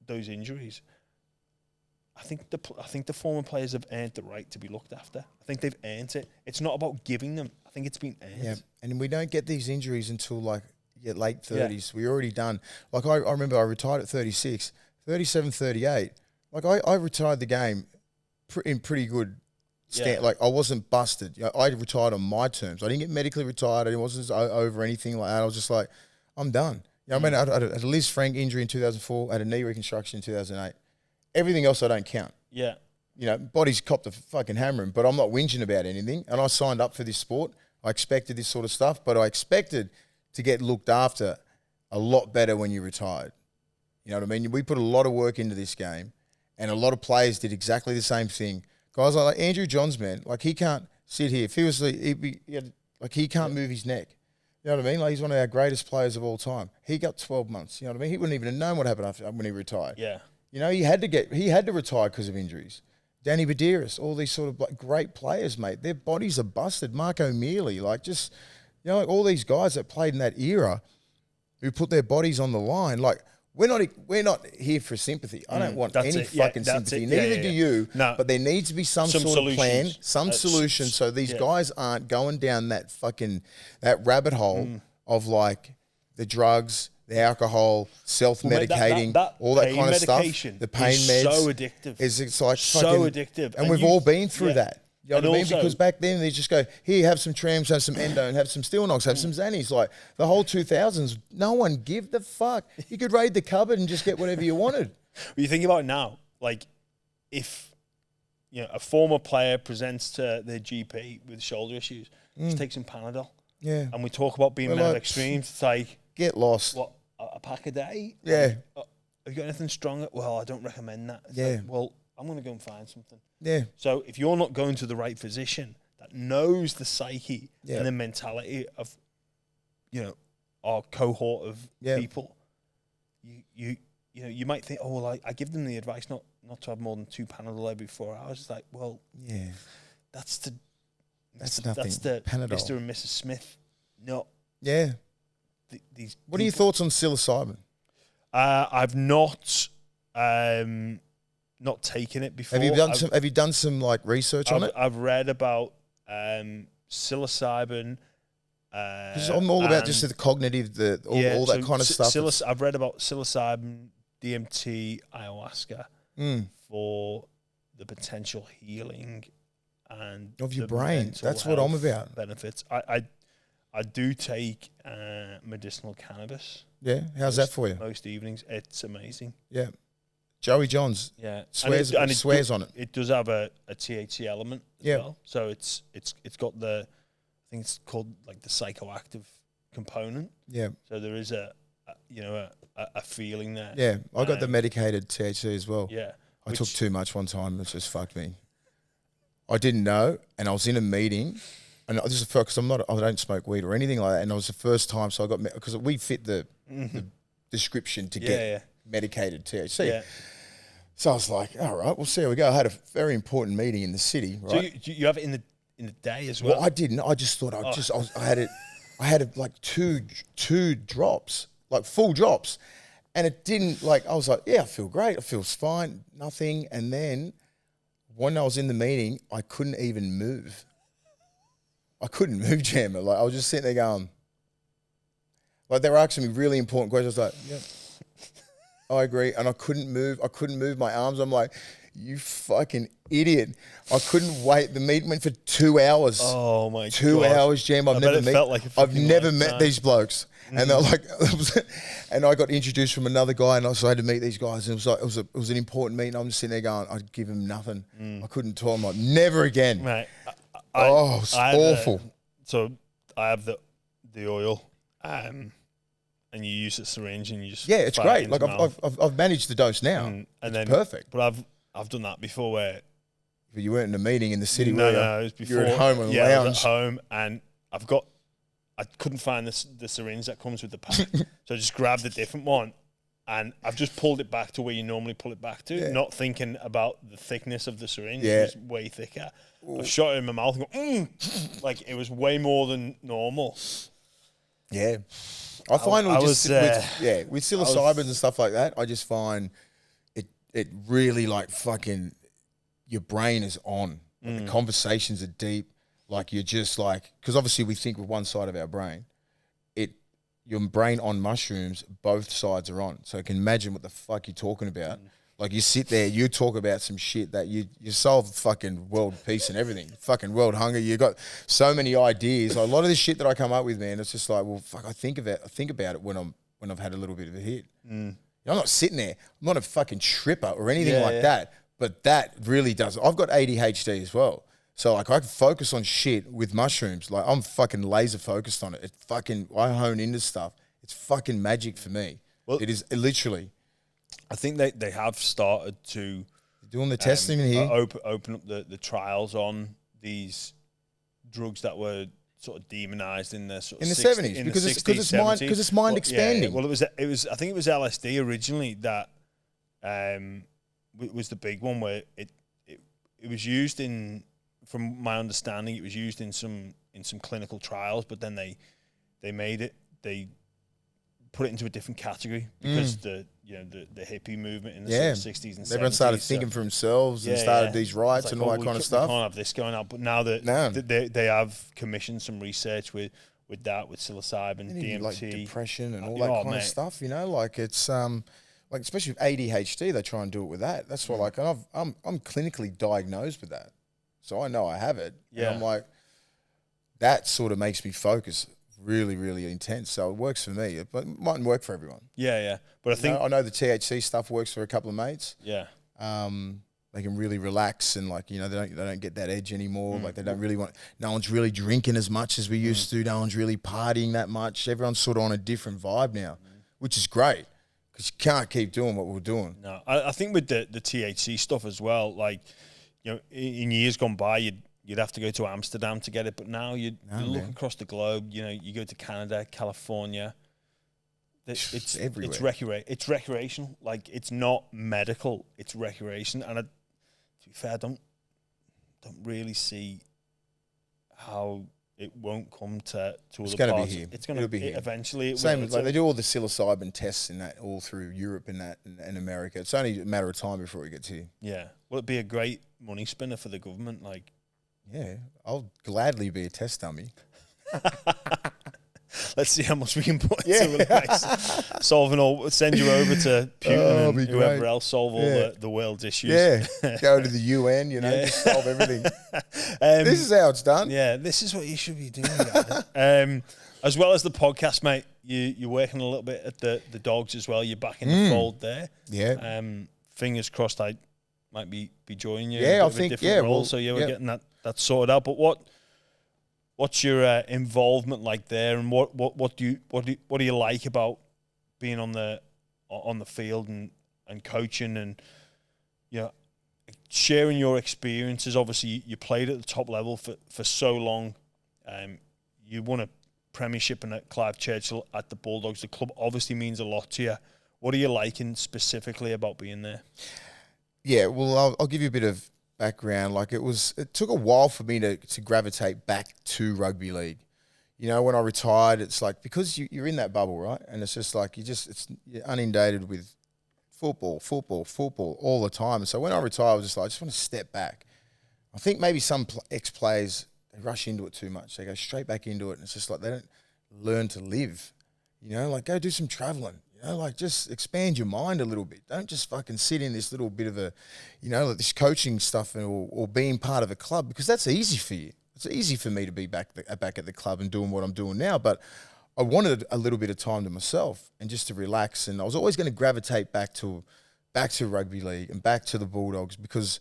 injuries, I think the former players have earned the right to be looked after. I think they've earned it. It's not about giving them. I think it's been earned. Yeah, and we don't get these injuries until like late 30s. We're already done. Like I remember I retired at 36, 37, 38. Like I retired the game in pretty good stand. Like I wasn't busted. I retired on my terms. I didn't get medically retired. I wasn't over anything like that. I was just like, I'm done. You know, I mean, I had a Liz Frank injury in 2004. I had a knee reconstruction in 2008. Everything else I don't count. Yeah. You know, body's copped a fucking hammering, but I'm not whinging about anything. And I signed up for this sport. I expected this sort of stuff, but I expected to get looked after a lot better when you retired. You know what I mean? We put a lot of work into this game, and a lot of players did exactly the same thing. Guys like Andrew Johns, man, like he can't sit here. If he was, he can't move his neck. You know what I mean? Like he's one of our greatest players of all time. He got 12 months. You know what I mean? He wouldn't even have known what happened when he retired. Yeah. You know, he had to retire because of injuries. Danny Badiris, all these sort of like great players, mate. Their bodies are busted. Mark O'Mealy, like just, you know, like all these guys that played in that era who put their bodies on the line. Like we're not here for sympathy. I don't want any fucking sympathy. Neither do you. No. But there needs to be some sort of plan, some solution, so these guys aren't going down that rabbit hole of like the drugs, the alcohol, self-medicating, all that kind of stuff. The pain meds. So addictive. It's like so addictive. And we've all been through that. You know what I mean? Because back then they just go, here, have some trams, have some endo, and have some Stilnox, have some Xannies. Like the whole 2000s, no one give the fuck. You could raid the cupboard and just get whatever you wanted. Well, you think about it now, like if a former player presents to their GP with shoulder issues, just take some Panadol. Yeah. And we talk about being men of extremes. It's like, get lost. What, a pack a day? Yeah. Have you got anything stronger? Well, I don't recommend that. It's like, well, I'm going to go and find something. Yeah. So if you're not going to the right physician that knows the psyche and the mentality of, our cohort of people, you know, you might think, oh, well, I give them the advice not to have more than 2 Panadol every 4 hours. It's like, well, yeah, that's nothing. That's the Panadol. Mr. and Mrs. Smith. No. Yeah. These. What are your thoughts on psilocybin? I've not taken it before. Have you done some like research on it? I've read about psilocybin. Because I'm all about just the cognitive, all that kind of stuff. I've read about psilocybin, DMT, ayahuasca for the potential healing and of your brain. That's what I'm about. Benefits. I do take medicinal cannabis. Yeah, how's that for you? Most evenings, it's amazing. Yeah, Joey Johns. Yeah, swears on it. It does have a THC element as well. So it's got the, I think it's called like the psychoactive component. Yeah. So there is a feeling there. Yeah, I got the medicated THC as well. Yeah. I took too much one time. It just fucked me. I didn't know, and I was in a meeting, and this is the first, because I don't smoke weed or anything like that, and it was the first time, so I got, because we fit the description to get medicated THC. Yeah. So I was like, all right, we'll see how we go. I had a very important meeting in the city, right? So you have it in the day as well? Well, I didn't. I just thought I had like two drops, like full drops, and it didn't, like, I was like, yeah, I feel great. I feel fine, nothing. And then when I was in the meeting, I couldn't even move. I couldn't move, Jammer. Like, I was just sitting there going, like, they were asking me really important questions. I was like, yeah, I agree. And I couldn't move. I couldn't move my arms. I'm like, you fucking idiot. I couldn't wait. The meeting went for 2 hours. Oh, my God. 2 hours, Jam. I've never met these blokes. And they're like, and I got introduced from another guy, and I also had to meet these guys. And it was an important meeting. I'm just sitting there going, I'd give him nothing. I couldn't talk. I'm like, never again. Right. It's awful. So I have the oil, and you use a syringe, and you just it's great. Like I've managed the dose now, and then perfect. But I've done that before where. But you weren't in a meeting in the city. No, it was before. You're at home on the lounge. I was at home, and I couldn't find the syringe that comes with the pack, so I just grabbed a different one, and I've just pulled it back to where you normally pull it back to, not thinking about the thickness of the syringe. It was way thicker. I shot it in my mouth and go, like it was way more than normal. Yeah. I find with psilocybins and stuff like that, I just find it really like fucking, your brain is on. Like the conversations are deep. Like you're just like, because obviously we think with one side of our brain, your brain on mushrooms, both sides are on. So I can imagine what the fuck you're talking about. Like you sit there, you talk about some shit that you solve fucking world peace and everything, fucking world hunger. You got so many ideas. Like a lot of this shit that I come up with, man, it's just like, well, fuck, I think about it when I've had a little bit of a hit. I'm not sitting there. I'm not a fucking tripper or anything like that. But that really does. I've got ADHD as well. So like I can focus on shit with mushrooms. Like I'm fucking laser focused on it. I hone into stuff. It's fucking magic for me. Well, it is literally. I think they have started to doing the testing here. Open up the trials on these drugs that were sort of demonized in the sort of 70s because it's mind expanding. Yeah. Well, it was. I think it was LSD originally that was the big one where it was used in. From my understanding, it was used in some clinical trials, but then they put it into a different category because the hippie movement in the sort of 60s and 70s. Everyone started thinking for themselves and started these rights like, and all that kind of stuff. We can't have this going out, but now that they have commissioned some research with psilocybin, DMT, like depression and all that kind of stuff. You know, like it's like especially with ADHD, they try and do it with that. That's why, like, I'm clinically diagnosed with that. So I know I have it. Yeah. And I'm like, that sort of makes me focus really, really intense. So it works for me, but it mightn't work for everyone. Yeah. But I know the THC stuff works for a couple of mates. Yeah. They can really relax and like, you know, they don't get that edge anymore. Like they don't really no one's really drinking as much as we used to. No one's really partying that much. Everyone's sort of on a different vibe now, which is great because you can't keep doing what we're doing. No, I think with the THC stuff as well, like, you know, in years gone by, you'd have to go to Amsterdam to get it, but now you look across the globe. You know, you go to Canada, California. It's everywhere. It's recreational. Like, it's not medical. It's recreation. And to be fair, I don't really see how it won't come to other parts. It's going to be here eventually. Same as like they do all the psilocybin tests in that all through Europe and America. It's only a matter of time before it gets here. Yeah, well, it'd be a great money spinner for the government. Like, yeah, I'll gladly be a test dummy. Let's see how much we can put into it. Send you over to Putin and whoever else, solve all the world's issues. Yeah, go to the UN, just solve everything. This is how it's done. Yeah, this is what you should be doing, guys. As well as the podcast, mate, you're working a little bit at the Dogs as well. You're back in the fold there. Yeah. Fingers crossed I might be joining you. Yeah, I think, role, so we're getting that sorted out. But what's your involvement like there, and what do you like about being on the field and coaching and sharing your experiences? Obviously, you played at the top level for so long. You won a premiership and at Clive Churchill at the Bulldogs. The club obviously means a lot to you. What are you liking specifically about being there? Yeah, well, I'll give you a bit of background. Like it took a while for me to gravitate back to rugby league. When I retired, it's like, because you're in that bubble, right? And it's just like, you're inundated with football all the time. And so when I retired, I was just like, I just want to step back. I think maybe some ex-players, they rush into it too much. They go straight back into it. And it's just like, they don't learn to live, like go do some traveling. Like just expand your mind a little bit. Don't just fucking sit in this little bit of a, like this coaching stuff or being part of a club, because that's easy for you. It's easy for me to be back at the club and doing what I'm doing now. But I wanted a little bit of time to myself and just to relax. And I was always going to gravitate back to rugby league and back to the Bulldogs, because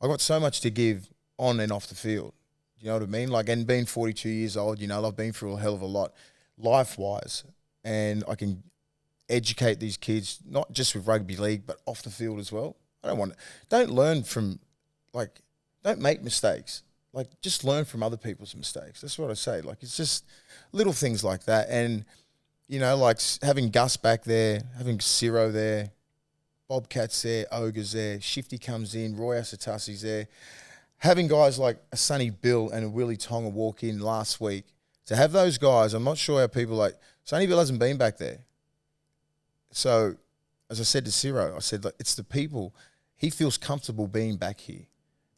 I got so much to give on and off the field. You know what I mean? Like, and being 42 years old, I've been through a hell of a lot life-wise, and I can educate these kids, not just with rugby league, but off the field as well. Don't make mistakes. Like, just learn from other people's mistakes. That's what I say. Like, it's just little things like that. And, like having Gus back there, having Ciro there, Bobcat's there, Ogre's there, Shifty comes in, Roy Asatasi's there. Having guys like a Sonny Bill and a Willie Tonga walk in last week, to have those guys, I'm not sure how people like, Sonny Bill hasn't been back there. So, as I said to Ciro, I said, like, it's the people. He feels comfortable being back here.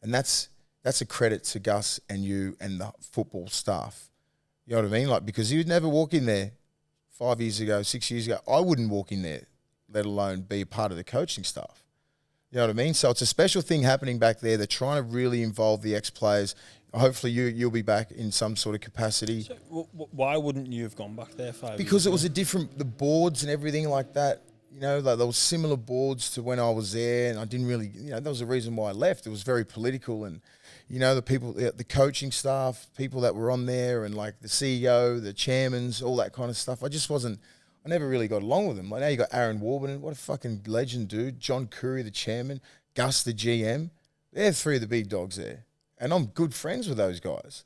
And that's a credit to Gus and you and the football staff. You know what I mean? Like, because he would never walk in there 5 years ago, 6 years ago. I wouldn't walk in there, let alone be a part of the coaching staff. You know what I mean? So it's a special thing happening back there. They're trying to really involve the ex-players. Hopefully you'll be back in some sort of capacity. So why wouldn't you have gone back there 5 years Because ago? it was the boards and everything like that, like there was similar boards to when I was there, and I didn't really, that was the reason why I left. It was very political, and, the people, the coaching staff, people that were on there, and like the CEO, the chairmans, all that kind of stuff. I never really got along with them. Like, now you got Aaron Warburton, what a fucking legend, dude. John Curry, the chairman, Gus, the GM. They're three of the big dogs there. And I'm good friends with those guys.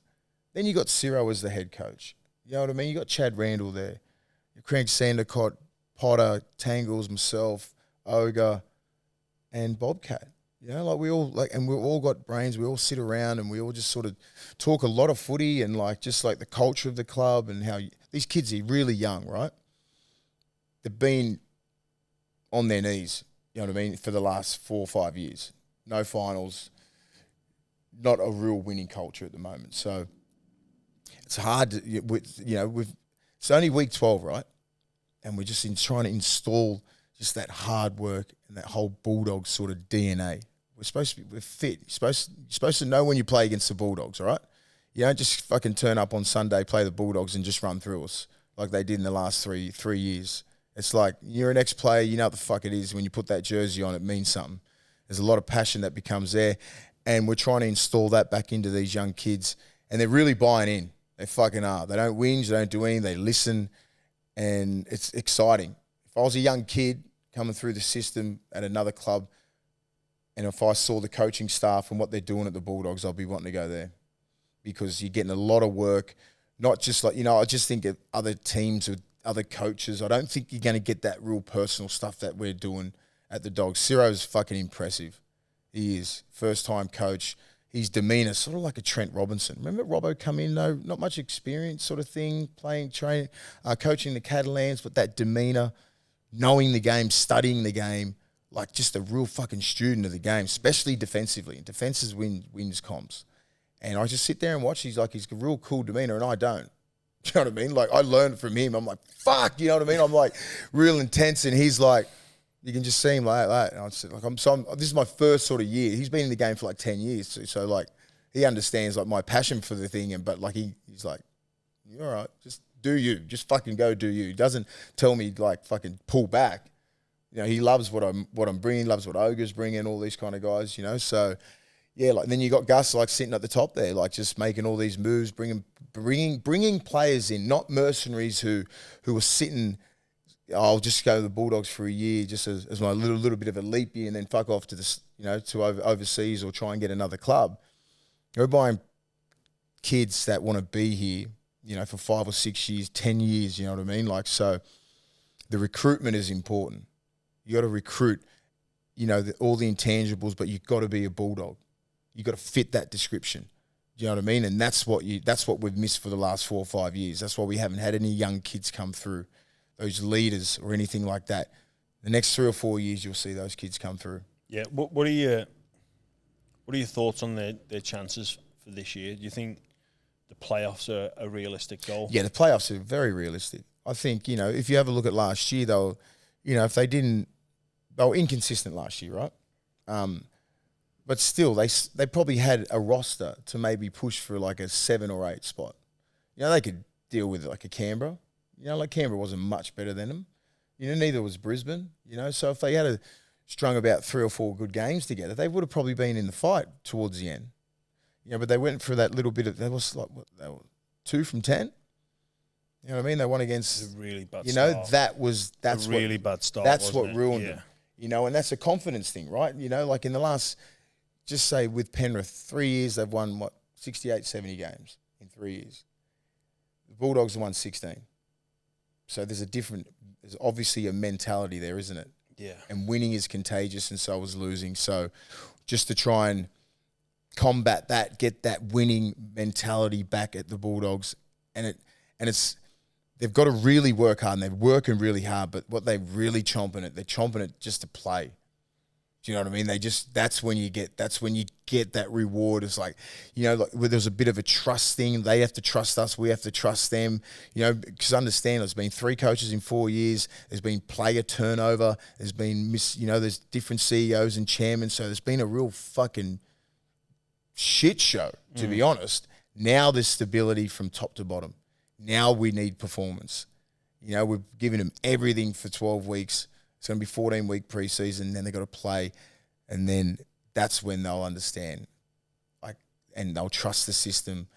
Then you got Ciro as the head coach. You know what I mean? You got Chad Randall there. Craig Sandercott, Potter, Tangles, myself, Ogre, and Bobcat. Like we all and we've all got brains. We all sit around and we all just sort of talk a lot of footy and just the culture of the club and how these kids are really young, right? They've been on their knees, you know what I mean, for the last 4 or 5 years. No finals. Not a real winning culture at the moment. So it's hard to, it's only week 12, right? And we're just trying to install just that hard work and that whole Bulldog sort of DNA. We're fit. You're supposed to know when you play against the Bulldogs, all right? You don't just fucking turn up on Sunday, play the Bulldogs and just run through us like they did in the last three years. It's like, you're an ex-player, you know what the fuck it is. When you put that jersey on, it means something. There's a lot of passion that becomes there. And we're trying to install that back into these young kids. And they're really buying in. They fucking are. They don't whinge, they don't do anything, they listen. And it's exciting. If I was a young kid coming through the system at another club, and if I saw the coaching staff and what they're doing at the Bulldogs, I'd be wanting to go there. Because you're getting a lot of work, not just I just think of other teams with other coaches. I don't think you're going to get that real personal stuff that we're doing at the Dogs. Ciro's fucking impressive. He is. First-time coach. His demeanour, sort of like a Trent Robinson. Remember Robbo come in, though, not much experience sort of thing, playing, training, coaching the Catalans, but that demeanour, knowing the game, studying the game, like just a real fucking student of the game, especially defensively. Defenses wins comps. And I just sit there and watch. He's a real cool demeanour, and I don't. Do you know what I mean? Like, I learned from him. I'm like, fuck, you know what I mean? I'm like real intense, and he's like, you can just see him like that. And this is my first sort of year. He's been in the game for like 10 years. So like, he understands like my passion for the thing. But like, he's like, you're all right. Just do you. Just fucking go do you. He doesn't tell me like fucking pull back. You know, he loves what I'm bringing, loves what Ogre's bringing, all these kind of guys, you know. So, yeah, like then you got Gus like sitting at the top there, like just making all these moves, bringing players in, not mercenaries who are sitting, I'll just go to the Bulldogs for a year just as my little bit of a leap year and then fuck off to this, you know, to overseas or try and get another club. We're buying kids that want to be here, you know, for 5 or 6 years, 10 years, you know what I mean? Like, so the recruitment is important. You got to recruit, you know, all the intangibles, but you've got to be a Bulldog. You got to fit that description. Do you know what I mean? And that's what we've missed for the last 4 or 5 years. That's why we haven't had any young kids come through, those leaders or anything like that. The next 3 or 4 years, you'll see those kids come through. Yeah. What are your thoughts on their chances for this year? Do you think the playoffs are a realistic goal? Yeah, the playoffs are very realistic. I think, you know, if you have a look at last year, though, you know, if they were inconsistent last year, right? But still, they probably had a roster to maybe push for like a 7 or 8 spot. You know, they could deal with like a Canberra. You know, like Canberra wasn't much better than them. You know, neither was Brisbane. You know, so if they had strung about 3 or 4 good games together, they would have probably been in the fight towards the end. You know, but they went for that little bit of, they was like, what, they were 2 from 10. You know what I mean? They won against, a really bad you know, start. That's a really bad start. That's what ruined it? them. You know, and that's a confidence thing, right? You know, like in the last, just say with Penrith, 3 years, they've won, 68, 70 games in 3 years. The Bulldogs have won 16. So there's obviously a mentality there, isn't it? Yeah. And winning is contagious, and so is losing. So just to try and combat that, get that winning mentality back at the Bulldogs, and it's they've got to really work hard, and they're working really hard. But what they're really they're chomping it just to play. Do you know what I mean? That's when you get that reward. It's like, you know, like where there's a bit of a trust thing. They have to trust us. We have to trust them. You know, because understand there's been 3 coaches in 4 years. There's been player turnover. There's been there's different CEOs and chairmen. So there's been a real fucking shit show, to be honest. Now there's stability from top to bottom. Now we need performance. You know, we've given them everything for 12 weeks. It's going to be 14-week preseason, then they've got to play, and then that's when they'll understand, and they'll trust the system,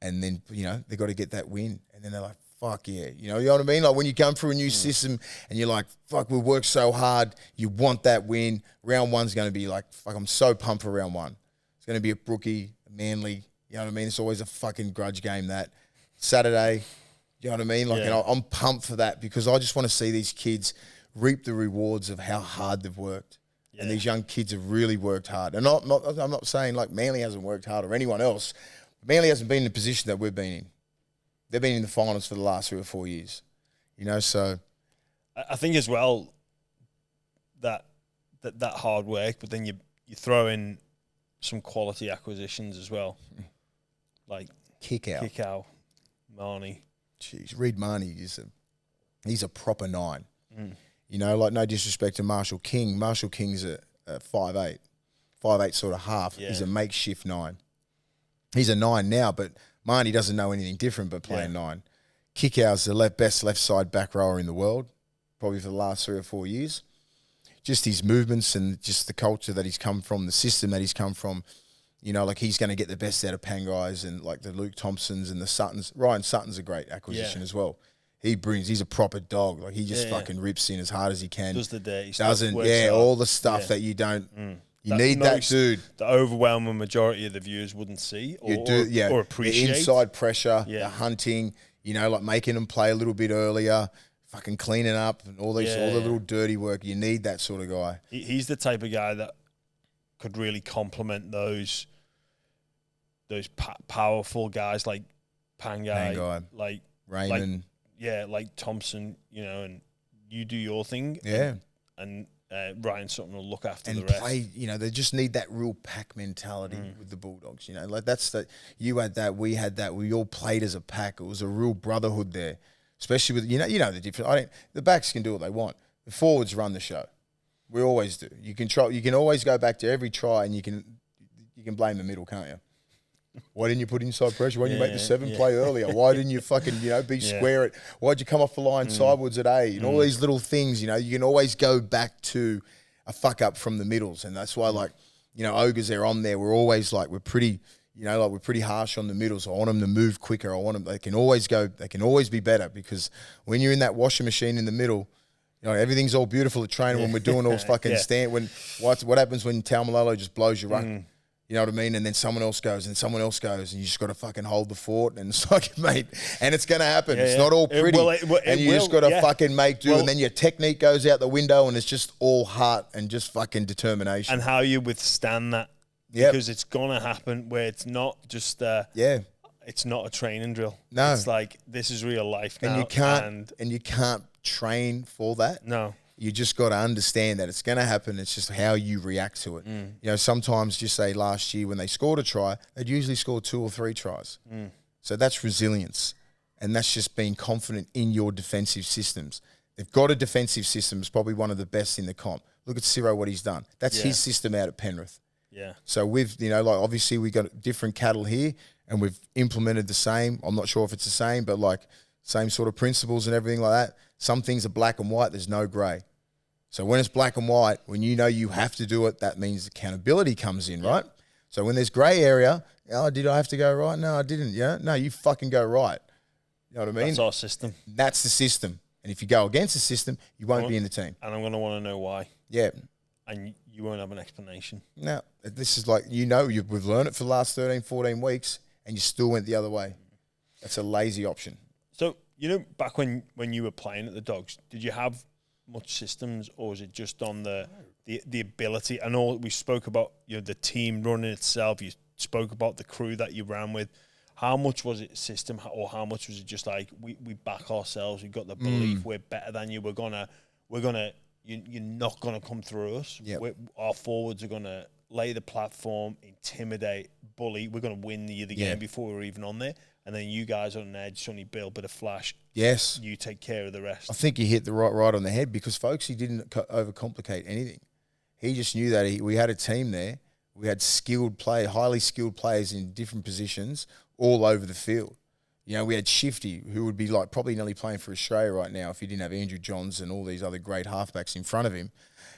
and then, you know, they've got to get that win, and then they're like, fuck yeah. You know what I mean? Like when you come through a new system, and you're like, fuck, we worked so hard, you want that win. Round 1's going to be like, fuck, I'm so pumped for round 1. It's going to be a Brookie, a Manly, you know what I mean? It's always a fucking grudge game that. Saturday, you know what I mean? Like, and I'm pumped for that because I just want to see these kids reap the rewards of how hard they've worked. Yeah. And these young kids have really worked hard. And I'm not saying like Manly hasn't worked hard or anyone else. Manly hasn't been in the position that we've been in. They've been in the finals for the last 3 or 4 years. You know, so I think as well that hard work, but then you throw in some quality acquisitions as well. Like Kick out. Marnie. Jeez, Reid Marnie he's a proper 9. You know, like no disrespect to Marshall King. Marshall King's a 5'8" sort of half. Yeah. He's a makeshift 9. He's a 9 now, but Marnie doesn't know anything different but playing 9. Kickow's the best left side back rower in the world, probably for the last 3 or 4 years. Just his movements and just the culture that he's come from, the system that he's come from. You know, like he's going to get the best out of Pangai's and like the Luke Thompsons and the Suttons. Ryan Sutton's a great acquisition as well. He's a proper dog. Like he just fucking rips in as hard as he can. Does the dirty stuff. All the stuff that you don't. You need that dude. The overwhelming majority of the viewers wouldn't see or appreciate. The inside pressure, the hunting, you know, like making them play a little bit earlier, fucking cleaning up and all the little dirty work. You need that sort of guy. He's the type of guy that could really complement those powerful guys like Pangai, like Raymond. Like Thompson, and you do your thing. Yeah. And Ryan Sutton will look after and the rest. Play, they just need that real pack mentality with the Bulldogs. Like that's you had that, we had that. We all played as a pack. It was a real brotherhood there, especially with the difference. The backs can do what they want. The forwards run the show. We always do. You can always go back to every try, and you can blame the middle, can't you? Why didn't you put inside pressure? Why didn't you make the 7 play earlier? Why didn't you fucking, be square it? Why'd you come off the line sidewards at A? And all these little things, you can always go back to a fuck up from the middles. And that's why, Ogres, they're on there. We're always we're pretty, we're pretty harsh on the middles. I want them to move quicker. I want them, they can always be better, because when you're in that washing machine in the middle, everything's all beautiful at training when we're doing all fucking what happens when Taumalolo just blows your ruck? You know what I mean? And then someone else goes, and you just got to fucking hold the fort. And it's like, mate, and it's going to happen. It's not all pretty. And you just got to fucking make do. And then your technique goes out the window, and it's just all heart and just fucking determination. And how you withstand that. Because it's going to happen where it's not just it's not a training drill. No. It's like, this is real life now. And you can't train for that. No. You just got to understand that it's going to happen. It's just how you react to it. Sometimes, just say last year when they scored a try, they'd usually score 2 or 3 tries. So that's resilience. And that's just being confident in your defensive systems. They've got a defensive system. It's probably one of the best in the comp. Look at Ciro, what he's done. That's his system out at Penrith. Yeah. So we've, obviously we got different cattle here, and we've implemented the same. I'm not sure if it's the same, but same sort of principles and everything like that. Some things are black and white. There's no grey. So when it's black and white, when you have to do it, that means accountability comes in, right? So when there's grey area, did I have to go right? No, I didn't. Yeah, no, you fucking go right. You know what I mean? That's our system. That's the system. And if you go against the system, you won't be in the team. And I'm going to want to know why. Yeah. And you won't have an explanation. No, this is we've learned it for the last 13, 14 weeks, and you still went the other way. That's a lazy option. So, back when you were playing at the Dogs, did you have much systems, or was it just on the ability? I know we spoke about the team running itself. You spoke about the crew that you ran with. How much was it system, or how much was it just we back ourselves? We got the belief we're better than you. You're not gonna come through us. Yep. Our forwards are gonna lay the platform, intimidate, bully. We're gonna win the game before we're even on there. And then you guys on an edge, Sonny Bill, bit of flash. Yes. You take care of the rest. I think you hit the right on the head, because, folks, he didn't overcomplicate anything. He just knew that we had a team there. We had highly skilled players in different positions all over the field. We had Shifty, who would be probably nearly playing for Australia right now if he didn't have Andrew Johns and all these other great halfbacks in front of him.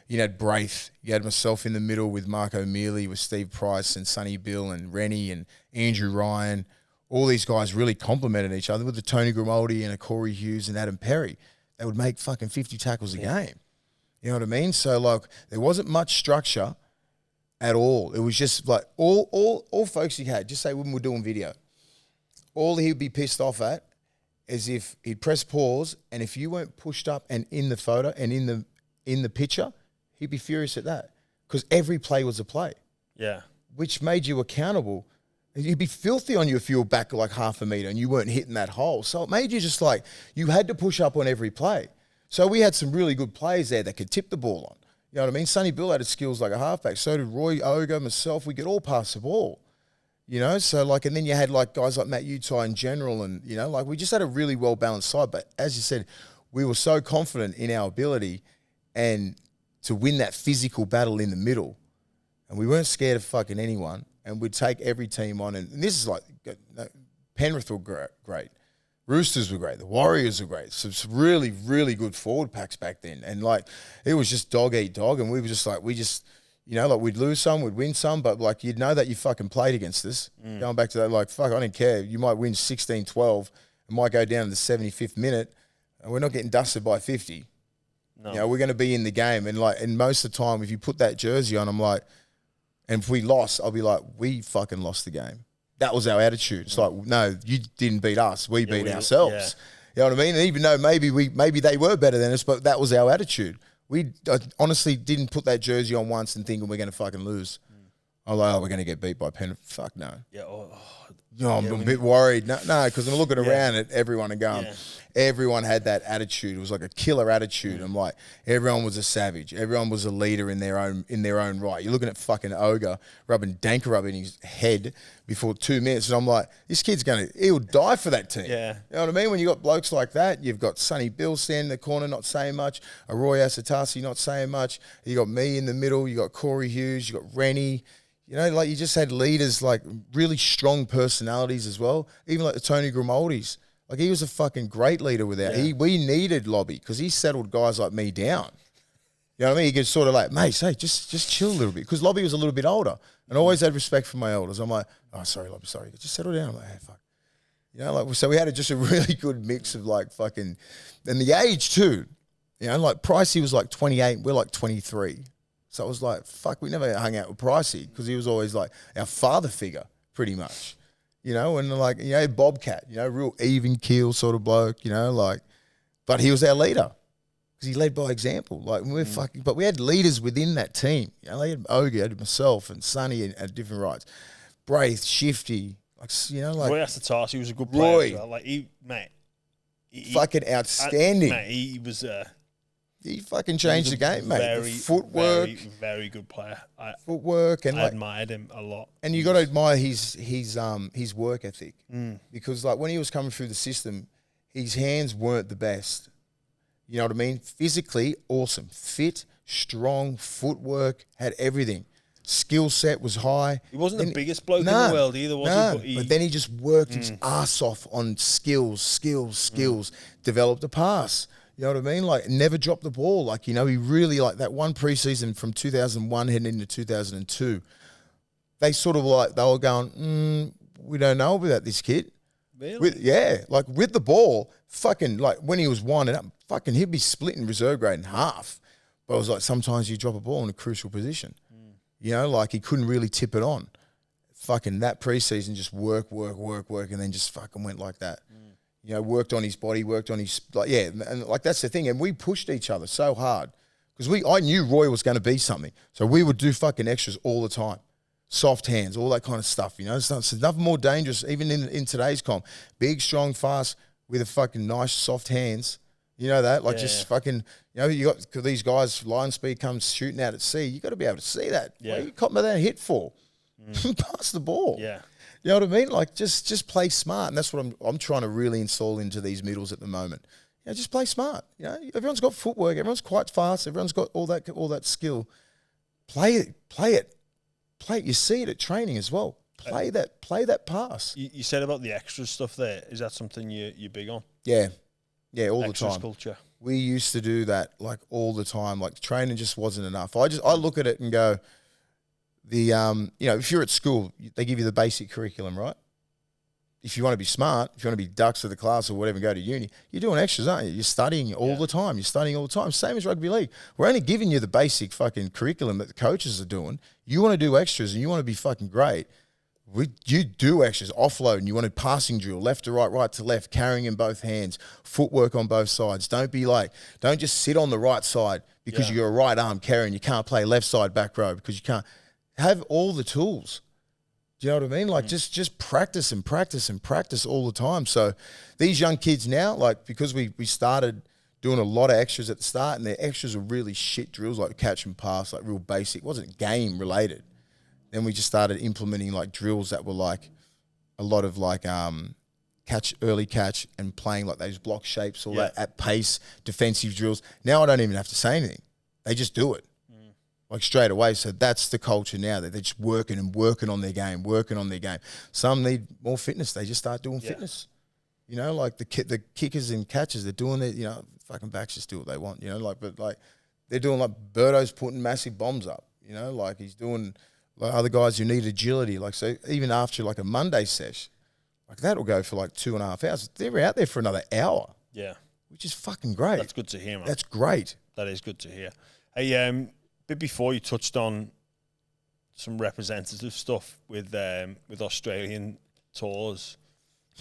You had Braith. You had myself in the middle with Mark O'Mealy, with Steve Price and Sonny Bill and Rennie and Andrew Ryan. All these guys really complemented each other with the Tony Grimaldi and a Corey Hughes and Adam Perry. They would make fucking 50 tackles a game. You know what I mean? So, there wasn't much structure at all. It was just all folks he had, just say when we're doing video, all he'd be pissed off at is if he'd press pause, and if you weren't pushed up and in the photo and in the picture, he'd be furious at that, because every play was a play. Yeah. Which made you accountable. He'd be filthy on you if you were back half a metre and you weren't hitting that hole. So it made you just you had to push up on every play. So we had some really good players there that could tip the ball on. You know what I mean? Sonny Bill had skills like a halfback. So did Roy Ogo, myself. We could all pass the ball. So and then you had guys like Matt Utai in general, and, we just had a really well-balanced side. But as you said, we were so confident in our ability and to win that physical battle in the middle. And we weren't scared of fucking anyone. And we'd take every team on. And this is Penrith were great. Roosters were great. The Warriors were great. So it's really, really good forward packs back then. And it was just dog eat dog. And we were just we'd lose some, we'd win some, but you'd know that you fucking played against us. Going back to that, fuck, I didn't care. You might win 16-12 and might go down to the 75th minute, and we're not getting dusted by 50. No. We're going to be in the game. And most of the time, if you put that jersey on, and if we lost, I'll be we fucking lost the game. That was our attitude. It's no, you didn't beat us. We beat ourselves. You know what I mean? And even though maybe they were better than us, but that was our attitude. We honestly didn't put that jersey on once and thinking we're going to fucking lose. I'm like, oh, we're going to get beat by Penrith. Fuck no. Yeah. I'm a bit worried. No, because I'm looking around at everyone and going, everyone had that attitude. It was like a killer attitude. I'm like, everyone was a savage. Everyone was a leader in their own right. You're looking at fucking Ogre rubbing Danker in his head before 2 minutes, and I'm like, this kid's he'll die for that team. Yeah. You know what I mean? When you got blokes like that, you've got Sonny Bill standing in the corner not saying much, Roy Asatasi not saying much. You got me in the middle. You got Corey Hughes. You got Rennie. You know, like you just had leaders, like really strong personalities as well. Even like the Tony Grimaldis. Like he was a fucking great leader without. We needed Lobby because he settled guys like me down. You know what I mean? He could sort of like, mate, hey, just chill a little bit. Because Lobby was a little bit older. And I always had respect for my elders. I'm like, oh, sorry, Lobby, sorry. Just settle down. I'm like, hey, fuck. You know, like, so we had just a really good mix of like fucking, and the age too. You know, like Pricey was like 28, we're like 23. So it was like, fuck, we never hung out with Pricey because he was always like our father figure, pretty much. You know, and like, you know, Bobcat, you know, real even keel sort of bloke, you know, like, but he was our leader because he led by example. Like, we're fucking, but we had leaders within that team. You know, they had Ogie, had myself and Sonny at different rights. Braith, Shifty, like, you know, like. Roy Asatasi was a good player. Roy. As well. Like, he fucking outstanding. Mate, he was. He fucking changed the game, mate. Very, the footwork, very good player. Footwork, and I like, admired him a lot. And you got to admire his work ethic because like when he was coming through the system, his hands weren't the best. You know what I mean? Physically, awesome, fit, strong, footwork, had everything. Skill set was high. He wasn't the biggest bloke in the world either, was he? But then he just worked his ass off on skills. Developed a pass. You know what I mean? Like, never dropped the ball. Like, you know, he really, like, that one preseason from 2001 heading into 2002, they sort of like, they were going, we don't know about this kid. Really? With the ball, fucking, like, when he was winding up, fucking, he'd be splitting reserve grade in half. But it was like, sometimes you drop a ball in a crucial position. You know, like, he couldn't really tip it on. Fucking, that preseason just work, and then just fucking went like that. You know, worked on his body, worked on his, like, yeah, and like that's the thing. And we pushed each other so hard because I knew Roy was going to be something. So we would do fucking extras all the time. Soft hands, all that kind of stuff, you know. It's nothing more dangerous, even in today's comp. Big, strong, fast, with a fucking nice, soft hands. You know that? Like fucking, you know, you got these guys, line speed comes shooting out at sea. You got to be able to see that. Yeah. What are you caught by that hit for? Pass the ball. Yeah. You know what I mean? Like, just play smart. And that's what I'm trying to really install into these middles at the moment. You know, just play smart. You know, everyone's got footwork. Everyone's quite fast. Everyone's got all that skill. Play it. You see it at training as well. Play that pass. You said about the extra stuff there. Is that something you're big on? Yeah, all Extras the time. Culture. We used to do that like all the time. Like, training just wasn't enough. I look at it and go, you know, if you're at school, they give you the basic curriculum, right? If you want to be smart, if you want to be ducks of the class or whatever, go to uni, you're doing extras, aren't you? You're studying all the time. Same as rugby league. We're only giving you the basic fucking curriculum that the coaches are doing. You want to do extras and you want to be fucking great. You do extras, offload, and you want a passing drill, left to right, right to left, carrying in both hands, footwork on both sides. Don't just sit on the right side because you're a right arm carrying. You can't play left side back row because you can't. Have all the tools. Do you know what I mean? Like, just practice and practice and practice all the time. So these young kids now, like, because we started doing a lot of extras at the start, and their extras are really shit drills, like catch and pass, like real basic. It wasn't game related. Then we just started implementing like drills that were like a lot of like early catch and playing like those block shapes, all that at pace, defensive drills. Now I don't even have to say anything. They just do it. Like, straight away. So that's the culture now, that they're just working on their game. Some need more fitness. They just start doing fitness. You know, like the kickers and catchers, they're doing it, you know, fucking backs just do what they want, you know, like, but like they're doing like Berto's putting massive bombs up, you know, like he's doing like other guys who need agility. Like, so even after like a Monday sesh, like that'll go for like 2.5 hours. They're out there for another hour. Yeah. Which is fucking great. That's good to hear, man. That's great. That is good to hear. Hey, bit before you touched on some representative stuff with Australian tours.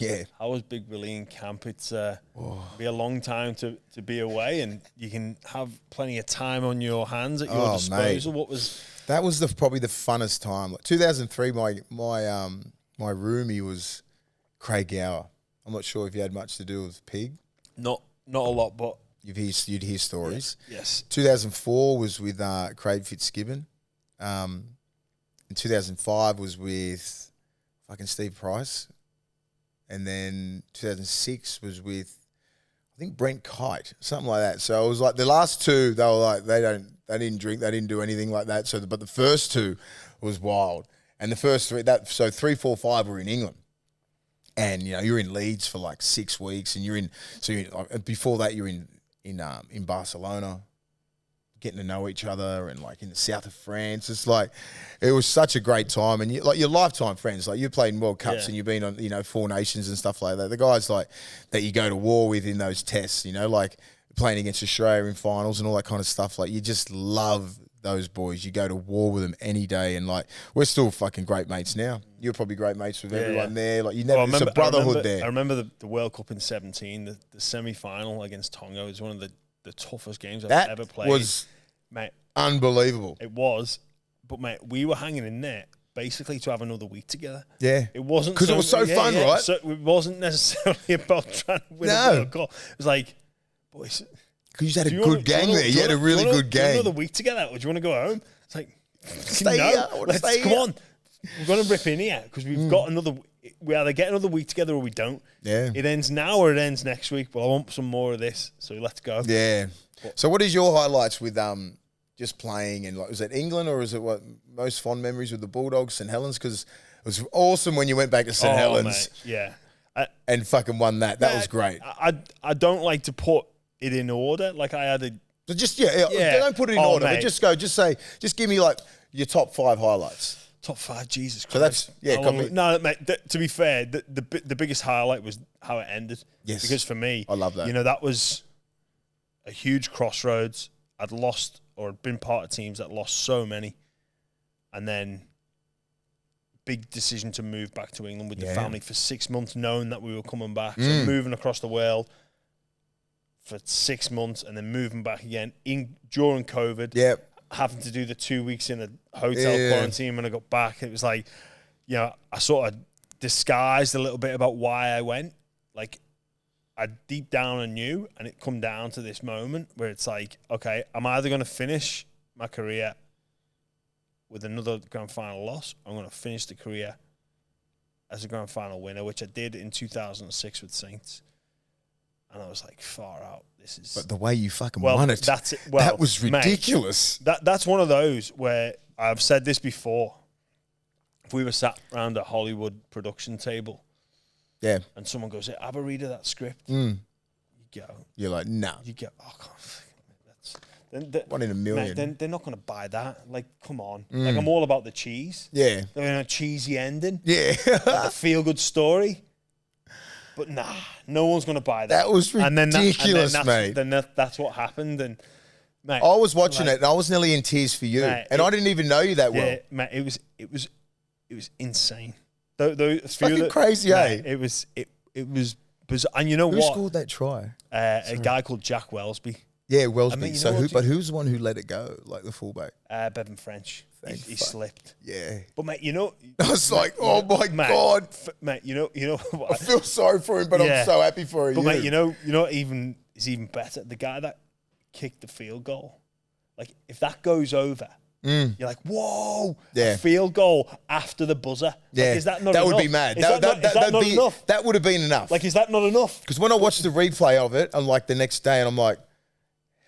Yeah. How was Big Willie in camp? It's be a long time to be away, and you can have plenty of time on your hands at your disposal. Mate. That was probably the funnest time. Like 2003, my roomie was Craig Gower. I'm not sure if you had much to do with Pig. Not a lot, but you'd hear stories. Yes. 2004 was with Craig Fitzgibbon. In 2005 was with fucking Steve Price. And then 2006 was with, I think, Brent Kite, something like that. So it was like the last two, they were like, they didn't drink, they didn't do anything like that. So, but the first two was wild. And the first three, 3, 4, 5 were in England. And, you know, you're in Leeds for like 6 weeks, and before that you're in Barcelona, getting to know each other, and like in the south of France. It's like, it was such a great time, and your lifetime friends. Like, you played in World Cups and you've been on, you know, 4 Nations and stuff like that. The guys like that you go to war with in those tests, you know, like playing against Australia in finals and all that kind of stuff. Like, you just love those boys. You go to war with them any day, and like, we're still fucking great mates now. You're probably great mates with everyone there. Like, there's a brotherhood there. I remember the World Cup in 17, the semi-final against Tonga was one of the toughest games I've ever played. That was, mate, unbelievable. It was, but mate, we were hanging in there basically to have another week together. Yeah, it wasn't because it was so fun, right? So it wasn't necessarily about trying to win a World Cup. It was like, boys, because you had a good gang there. You had a really good gang. Another week together, or do you want to go home? It's like, stay here. Come on. We're going to rip in here because we've got another. We either get another week together or we don't. Yeah. It ends now or it ends next week. But I want some more of this, so let's go. Yeah. So, what is your highlights with just playing, and like, was it England, or is it what most fond memories with the Bulldogs, St Helens? Because it was awesome when you went back to St Helens. Mate, yeah. And fucking won that. That was great. I don't like to put it in order. Like, I had a. So just don't put it in order. Mate. But just give me like your top 5 highlights. Top 5, Jesus Christ. So that's no, mate. To be fair, the biggest highlight was how it ended. Yes, because for me, I love that. You know, that was a huge crossroads. I'd lost, or been part of teams that lost so many, and then big decision to move back to England with the family for 6 months, knowing that we were coming back. So moving across the world for 6 months, and then moving back again during COVID. Yep. Having to do the 2 weeks in a hotel quarantine when I got back. It was like, you know, I sort of disguised a little bit about why I went. Like, I deep down I knew, and it come down to this moment where it's like, okay, I'm either going to finish my career with another grand final loss, or I'm going to finish the career as a grand final winner, which I did in 2006 with Saints. And I was like, far out. This is. But the way you fucking won it, that's it. Well, that was ridiculous. Mate, that's one of those where I've said this before. If we were sat around a Hollywood production table, and someone goes, "Hey, have a read of that script," you go. You're like, no. You go, oh God, that's 1 in a million. Mate, they're not going to buy that. Like, come on. Like, I'm all about the cheese. Yeah. A cheesy ending. Yeah. Like a feel good story. But nah, no one's going to buy that. That was ridiculous, mate. Then that's what happened. And mate, I was watching it, and I was nearly in tears for you. Mate, and I didn't even know you that well. Mate, it was insane. It's fucking crazy, mate, It was bizarre. And you know Who scored that try? A guy called Jack Wellesby. Yeah, Wellesby. I mean, but who's the one who let it go, like the fullback? Bevan French. He slipped. Yeah. But mate, you know, I was like, oh my God, mate. You know. I feel sorry for him, but I'm so happy for him. But mate, you know, is even better. The guy that kicked the field goal, like, if that goes over, you're like, whoa, a field goal after the buzzer. Yeah, like, is that not that enough? Would be mad. Is that not enough? That would have been enough. Like, is that not enough? Because when I watched the replay of it, I'm like the next day, and I'm like,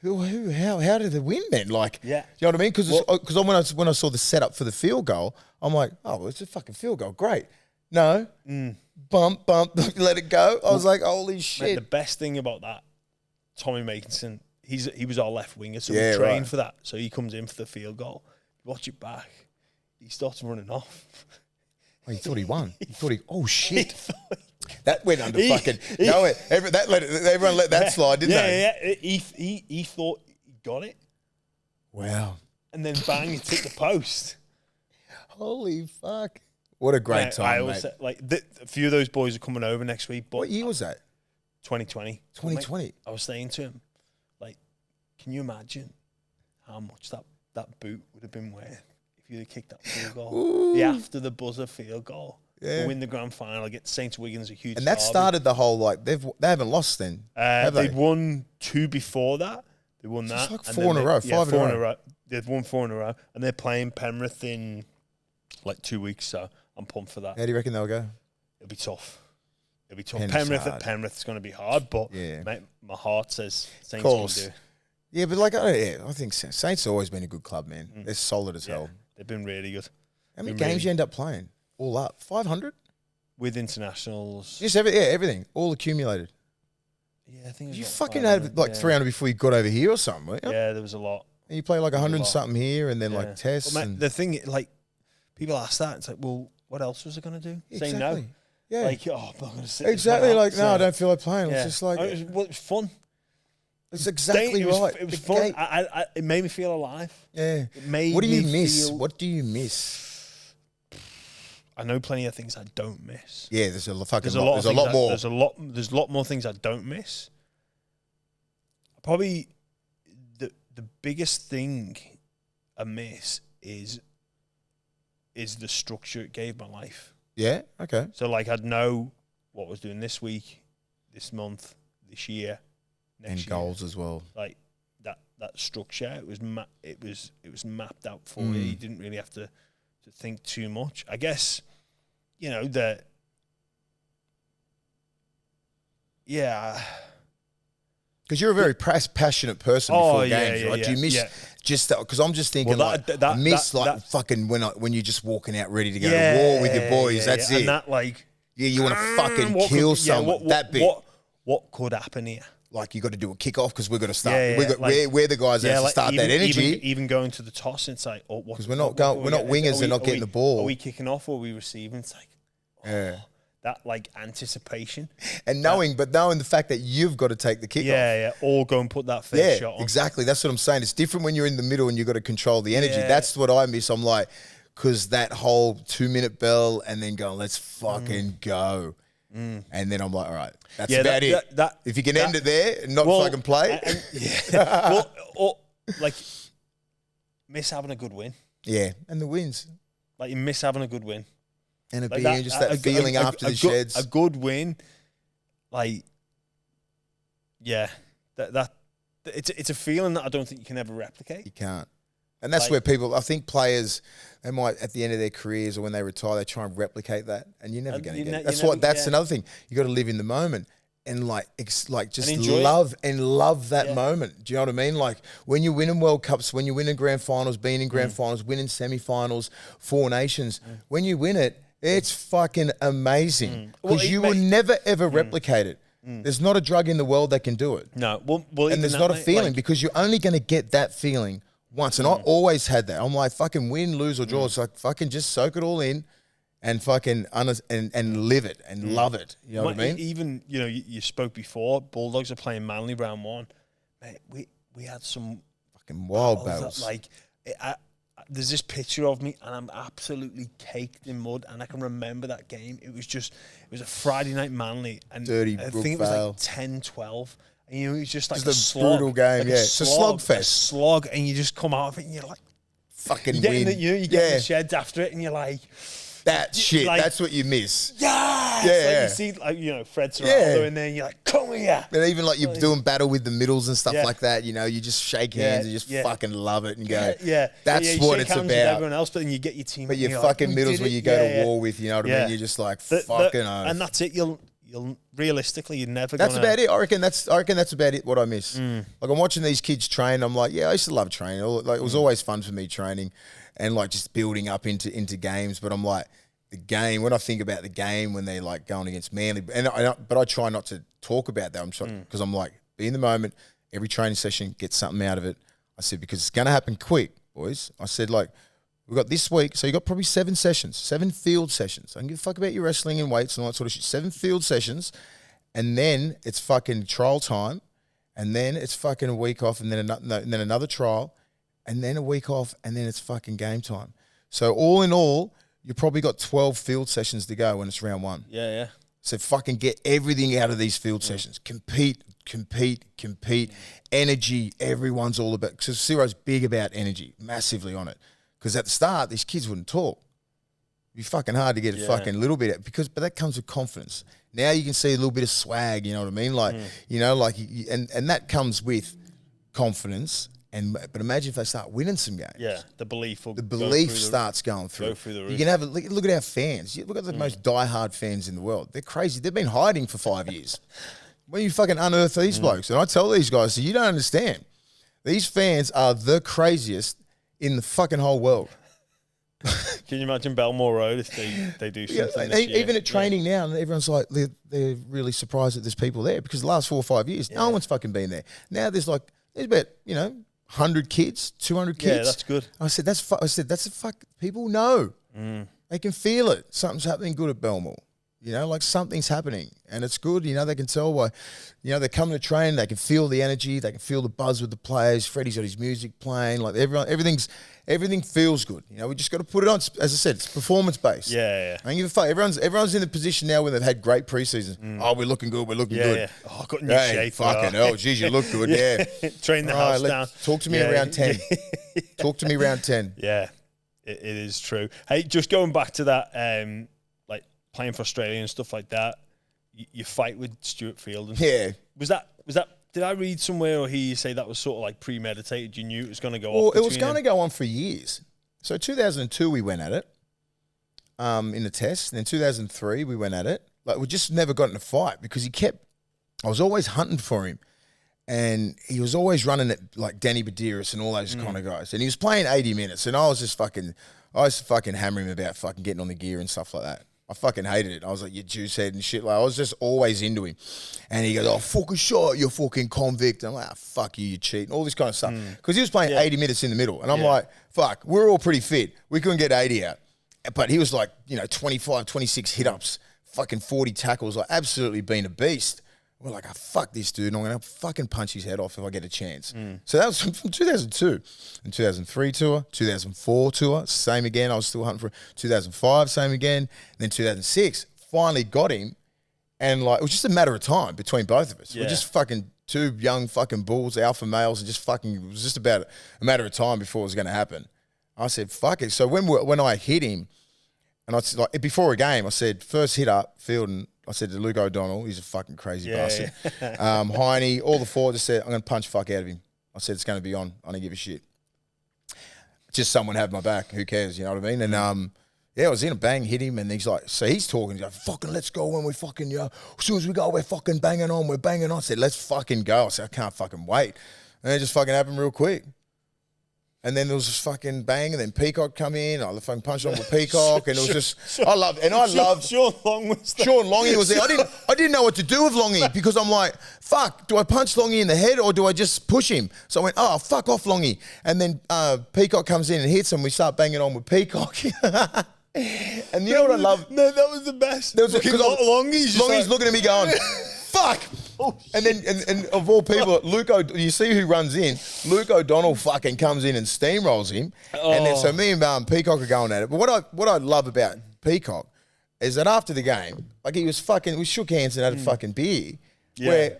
how did they win then? Like, you know what I mean? Because when I saw the setup for the field goal, I'm like, oh, well, it's a fucking field goal. Great. No. Bump, let it go. I was like, holy shit. Mate, the best thing about that, Tommy Makinson, he was our left winger, so we trained for that. So he comes in for the field goal. Watch it back. He starts running off. Oh, he thought he won. He thought oh shit. That went under fucking. Everyone let that slide, didn't they? Yeah. He thought he got it. Wow. And then bang, it hit the post. Holy fuck. What a great time, mate. Say, like a few of those boys are coming over next week. But what year was that? 2020. 2020. I was saying to him, like, can you imagine how much that boot would have been worth if you'd have kicked that field goal? Ooh. The after the buzzer field goal. Yeah. Win the grand final, get St. Wiggins a huge. And that started the whole like they haven't lost then. They'd won 2 before that. They won that. It's like 4 in a row, 5 in a row. They've won 4 in a row, and they're playing Penrith in like 2 weeks. So I'm pumped for that. How do you reckon they'll go? It'll be tough. Penrith at Penrith's going to be hard, but yeah. mate, my heart says Saints can do. Yeah, but like I think Saints have always been a good club, man. They're solid as hell. They've been really good. How many games you end up playing? All up 500 with internationals. Just everything, all accumulated. Yeah, I think you fucking had like 300 before you got over here or something. Weren't you? Yeah, there was a lot. And you play like 100 something here, and then like tests. Well, mate, the thing, like, people ask that. It's like, well, what else was I going to do? Exactly. Say no. Yeah. Like, I'm not going to sit. Exactly. Like, no, I don't feel like playing. It's just like it was fun. It's exactly right. It was fun. It made me feel alive. Yeah. It made what do you me miss? feel... What do you miss? I know plenty of things I don't miss. Yeah, there's a lot more. There's a lot more things I don't miss. Probably the biggest thing I miss is the structure it gave my life. Yeah. Okay. So like I'd know what I was doing this week, this month, this year, next year. Goals as well. Like that structure, it was mapped out for you. You didn't really have to think too much. I guess, you know, because you're a very passionate person before games, right? Do you miss just that? Because I'm just thinking fucking when you're just walking out ready to go to war with your boys. That's it. And that like you want to fucking kill someone. That bit. What could happen here? Like you got to do a kickoff because we've got to start. We're the guys that have to start that energy. Even going to the toss, it's like, because we're not wingers. They're not getting the ball. Are we kicking off or are we receiving? It's like, that like anticipation and knowing the fact that you've got to take the kickoff. Or go and put that first shot on. Exactly. That's what I'm saying. It's different when you're in the middle and you've got to control the energy. That's what I miss. I'm like, because that whole 2-minute bell and then going, let's fucking go. And then I'm like, all right, that's about it. If you can end it there and not fucking play. or like miss having a good win. Yeah, and the wins. Like you miss having a good win. And like that feeling after the sheds. A good win, like, it's a feeling that I don't think you can ever replicate. You can't. And that's where I think players, they might, at the end of their careers or when they retire, they try and replicate that. And you're never going to get it. That's another thing. You got to live in the moment. And just love that moment. Do you know what I mean? Like when you're winning World Cups, when you're winning grand finals, being in grand finals, winning semi-finals, 4 nations, when you win it, it's fucking amazing because you will never ever replicate it. There's not a drug in the world that can do it. No, and there's not a feeling because you're only going to get that feeling once. And I always had that. I'm like, fucking win, lose or draw. It's like fucking just soak it all in. And fucking and live it and love it. You know what I mean? Even, you know, you spoke before, Bulldogs are playing Manly round 1. Mate, we had some fucking wild battles. Like, there's this picture of me and I'm absolutely caked in mud and I can remember that game. It was a Friday night Manly and dirty I think it was like 10-12. And you know, it was just like a slog. Brutal game, like it's a slugfest. A slog, and you just come out of it and you're like, fucking win. You get in the sheds after it and you're like, that shit, like, that's what you miss. Yeah. Like you see, like, you know, Fred Serrano in there and you're like, come here. And even like you're doing battle with the middles and stuff like that, you know, you just shake hands and just fucking love it and go, that's what it's about. With everyone else, but then you get your team. But your fucking like, middles where you go to war with, you know what I mean? You're just like, fucking oath. And that's it. You'll realistically, you're never That's about it. I reckon that's about it, what I miss. Like I'm watching these kids train, I'm like, I used to love training. Like it was always fun for me training and like just building up into games. But I'm like, the game, when I think about the game, when they're like going against Manly, but I try not to talk about that. Because I'm like, be in the moment, every training session, get something out of it. I said, because it's going to happen quick, boys. I said, like, we've got this week, so you got probably 7 sessions, 7 field sessions. I don't give a fuck about your wrestling and weights and all that sort of shit. 7 field sessions, and then it's fucking trial time, and then it's fucking a week off, and then another trial, and then a week off, and then it's fucking game time. So all in all, you probably got 12 field sessions to go when it's round one. Yeah. So fucking get everything out of these field sessions. Compete. Energy, everyone's all about. Because Ciro's big about energy, massively on it. Because at the start, these kids wouldn't talk. It'd be fucking hard to get a fucking little bit out. But that comes with confidence. Now you can see a little bit of swag, you know what I mean? Like, you know, like, and that comes with confidence. But imagine if they start winning some games. Yeah, the belief starts going through. Go through the roof. You can have look at our fans. Look at the most diehard fans in the world. They're crazy. They've been hiding for 5 years. When you fucking unearth these blokes, and I tell these guys, so you don't understand. These fans are the craziest in the fucking whole world. Can you imagine Belmore Road if they do something this year? Even at training now, and everyone's like, they're really surprised that there's people there because the last 4 or 5 years, no one's fucking been there. Now there's about, 100 kids, 200 kids. Yeah, that's good. I said, that's a fuck. People know. They can feel it. Something's happening good at Belmore. You know, like something's happening and it's good. You know, they can tell by, they're coming to train. They can feel the energy. They can feel the buzz with the players. Freddie's got his music playing. Like everything feels good. You know, we just got to put it on. As I said, it's performance based. Yeah. I don't give a fuck. Everyone's in the position now where they've had great preseasons. Oh, we're looking good. We're looking good. Yeah. Oh, I got new shape. Fucking hell, geez, you look good. Yeah. Train the house down. Talk to me around 10. Talk to me around 10. Yeah, it is true. Hey, just going back to that, like playing for Australia and stuff like that. You fight with Stuart Fielden. Yeah. Was that? Did I read somewhere or hear you say that was sort of like premeditated? You knew it was going to go off? Well, it was going to go on for years. So 2002 we went at it in the test. And then 2003 we went at it. Like we just never got in a fight because I was always hunting for him. And he was always running at like Danny Badiris and all those kind of guys. And he was playing 80 minutes and I was fucking hammering him about fucking getting on the gear and stuff like that. I fucking hated it. I was like, you juice head and shit. Like, I was just always into him. And he goes, oh, fucking shot, you fucking convict. And I'm like, oh, fuck you, you cheat. And all this kind of stuff. Because he was playing 80 minutes in the middle. And I'm like, fuck, we're all pretty fit. We couldn't get 80 out. But he was like, 25, 26 hit-ups, fucking 40 tackles, like absolutely being a beast. We're like, oh, fuck this dude. And I'm going to fucking punch his head off if I get a chance. So that was from 2002. And 2003 tour, 2004 tour, same again. I was still hunting for 2005, same again. And then 2006, finally got him. And like, it was just a matter of time between both of us. We're just fucking two young fucking bulls, alpha males, and just fucking, it was just about a matter of time before it was going to happen. I said, fuck it. So when I hit him, and I said, like, before a game, I said, first hit up, Fielden, I said to Luke O'Donnell, he's a fucking crazy bastard. Heine, all the four just said, I'm going to punch fuck out of him. I said, it's going to be on. I don't give a shit. Just someone had my back. Who cares? You know what I mean? And I was in a bang, hit him, and he's like, so he's talking. He's like, fucking let's go when we fucking, as soon as we go, we're fucking banging on. We're banging on. I said, let's fucking go. I said, I can't fucking wait. And it just fucking happened real quick. And then there was this fucking bang, and then Peacock come in. I fucking punched on with Peacock, and it was just Sean Long was there. Sean Longy was there. I didn't know what to do with Longy because I'm like, fuck, do I punch Longy in the head or do I just push him? So I went, oh, fuck off, Longy. And then Peacock comes in and hits him. We start banging on with Peacock. And you know what I love? No, that was the best. Longy's looking at me going, fuck. Oh, and then, and of all people, you see who runs in? Luke O'Donnell fucking comes in and steamrolls him. And then so me and Peacock are going at it. But what I love about Peacock is that after the game, like we shook hands and had a fucking beer. Where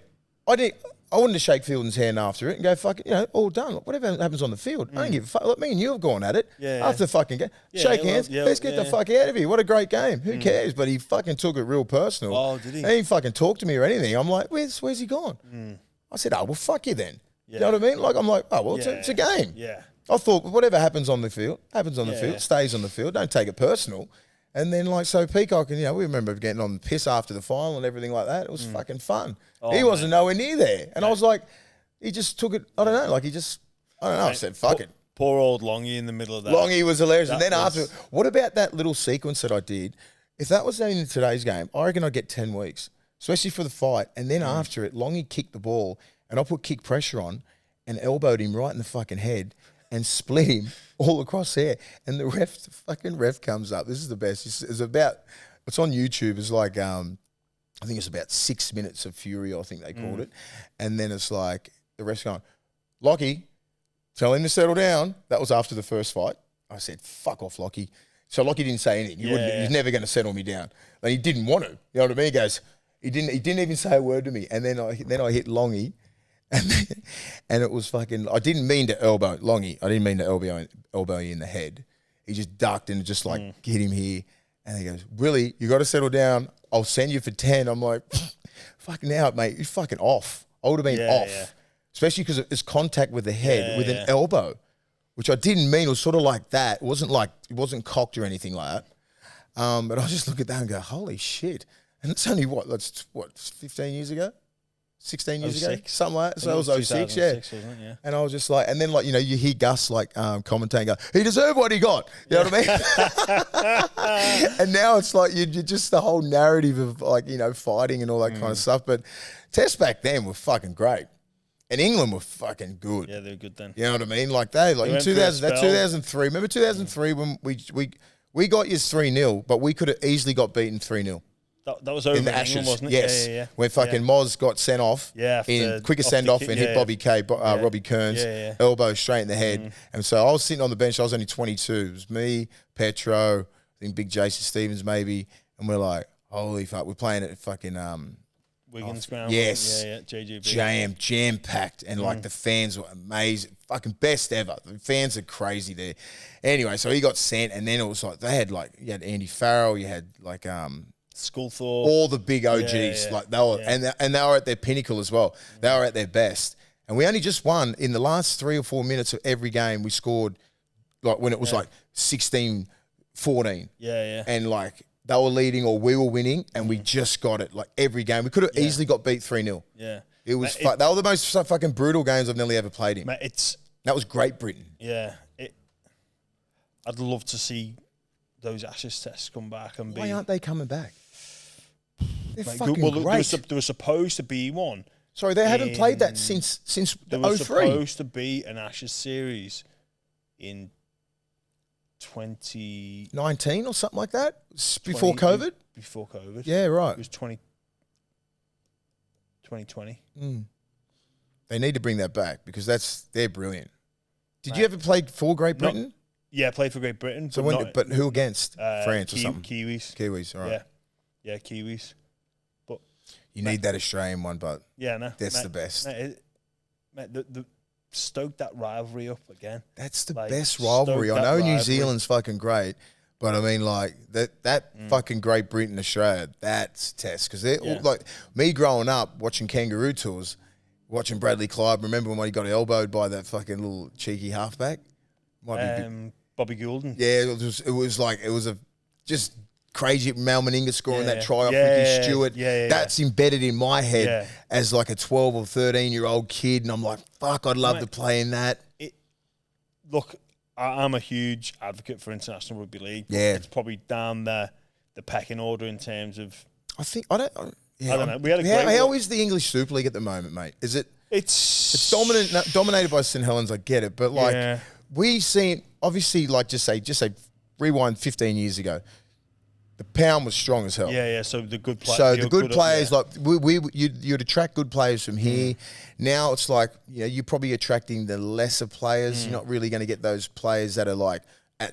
I wanted to shake Fielden's hand after it and go, fucking, all done. Whatever happens on the field, I don't give a fuck. Like, me and you have gone at it after the fucking game. Shake hands. Let's get the fuck out of here. What a great game. Who cares? But he fucking took it real personal. Oh, did he? He didn't fucking talk to me or anything. I'm like, where's he gone? I said, oh, well, fuck you then. You know what I mean? Like, I'm like, oh, well, it's a game. Yeah. I thought, whatever happens on the field, stays on the field. Don't take it personal. And then, like, so Peacock, and, we remember getting on the piss after the final and everything like that. It was fucking fun. He wasn't nowhere near there. And I was like, he just took it, I don't know, like he just, I don't know, I said, fuck it. Poor old Longy in the middle of that. Longy was hilarious. And then after, what about that little sequence that I did? If that was in today's game, I reckon I'd get 10 weeks, especially for the fight. And then after it, Longy kicked the ball and I put kick pressure on and elbowed him right in the fucking head and split him all across there. And the fucking ref comes up. This is the best. It's on YouTube. It's like, I think it's about 6 minutes of fury, I think they called it. And then it's like, the ref's going, Lockie, tell him to settle down. That was after the first fight. I said, fuck off, Lockie. So Lockie didn't say anything. He's never going to settle me down. And he didn't want to. You know what I mean? He goes, he didn't even say a word to me. And then I hit Longy, and it was fucking. I didn't mean to elbow Longy. I didn't mean to elbow you in the head. He just ducked and just like hit him here. And he goes, Willie, you got to settle down. I'll send you for 10. I'm like, fucking out, mate. You're fucking off. I would have been off. Yeah. Especially because it's contact with the head with an elbow, which I didn't mean. It was sort of like that. It wasn't cocked or anything like that. But I just look at that and go, holy shit. And it's only, that's 15 years ago? 16 years ago? Something like that. So it was 06, yeah. Wasn't it? Yeah. And I was just like, and then like, you hear Gus like commentating, go, he deserved what he got. You know what I mean? And now it's like, you're just the whole narrative of like, fighting and all that kind of stuff. But tests back then were fucking great. And England were fucking good. Yeah, they were good then. You know what I mean? Like in 2003. Remember 2003 when we got you 3-0, but we could have easily got beaten 3-0. That was over in the Ashes, England, wasn't it? Yes. Yeah. Where fucking Moz got sent off in quicker send-off and hit Bobby K, Robbie Kearns, elbow straight in the head. And so I was sitting on the bench. I was only 22. It was me, Petro, I think Big Jason Stevens maybe. And we're like, holy fuck. We're playing at fucking... Wiggins ground. Yes. Yeah, JGB. Jam-packed. And like the fans were amazing. Fucking best ever. The fans are crazy there. Anyway, so he got sent. And then it was like, they had like, you had Andy Farrell, you had like... Schoolthorpe, all the big OGs, like they were, and they were at their pinnacle as well. They were at their best, and we only just won in the last 3 or 4 minutes of every game. We scored, like when it was like 16-14. And like they were leading or we were winning, and we just got it like every game. We could have easily got beat 3-0. Yeah, it was. They were the most fucking brutal games I've nearly ever played in. Mate, that was Great Britain. Yeah, I'd love to see those Ashes tests come back and Why aren't they coming back? They're like, fucking great. There was supposed to be one. Sorry, they haven't played that since 03. There was supposed to be an Ashes series in 2019 or something like that? Before COVID? Before COVID. Yeah, right. It was 2020. They need to bring that back because they're brilliant. Did you ever play for Great Britain? Yeah, I played for Great Britain. So but who against? France or something? Kiwis, all right. Yeah, Kiwis. But you need that Australian one, but that's the best. The stoke that rivalry up again. That's the best rivalry. I know New Zealand's fucking great, but I mean like that fucking Great Britain Australia. That's test because they're all, like me growing up watching Kangaroo Tours, watching Bradley Clyde. Remember when he got elbowed by that fucking little cheeky halfback? Bobby Goulden. Yeah, it was a just crazy Mal Meninga scoring that try off Ricky Stuart. That's embedded in my head as like a 12 or 13-year-old kid, and I'm like, fuck, I'd love to play in that. Look, I'm a huge advocate for International Rugby League. Yeah. It's probably down the pecking order in terms of... I don't know. We had a great how is the English Super League at the moment, mate? Is it... It's dominated by St Helens, I get it, but like we seen, obviously, like just say rewind 15 years ago, the pound was strong as hell. Yeah. So the good players. So the good players, like you'd attract good players from here. Now it's like you're probably attracting the lesser players. You're not really going to get those players that are like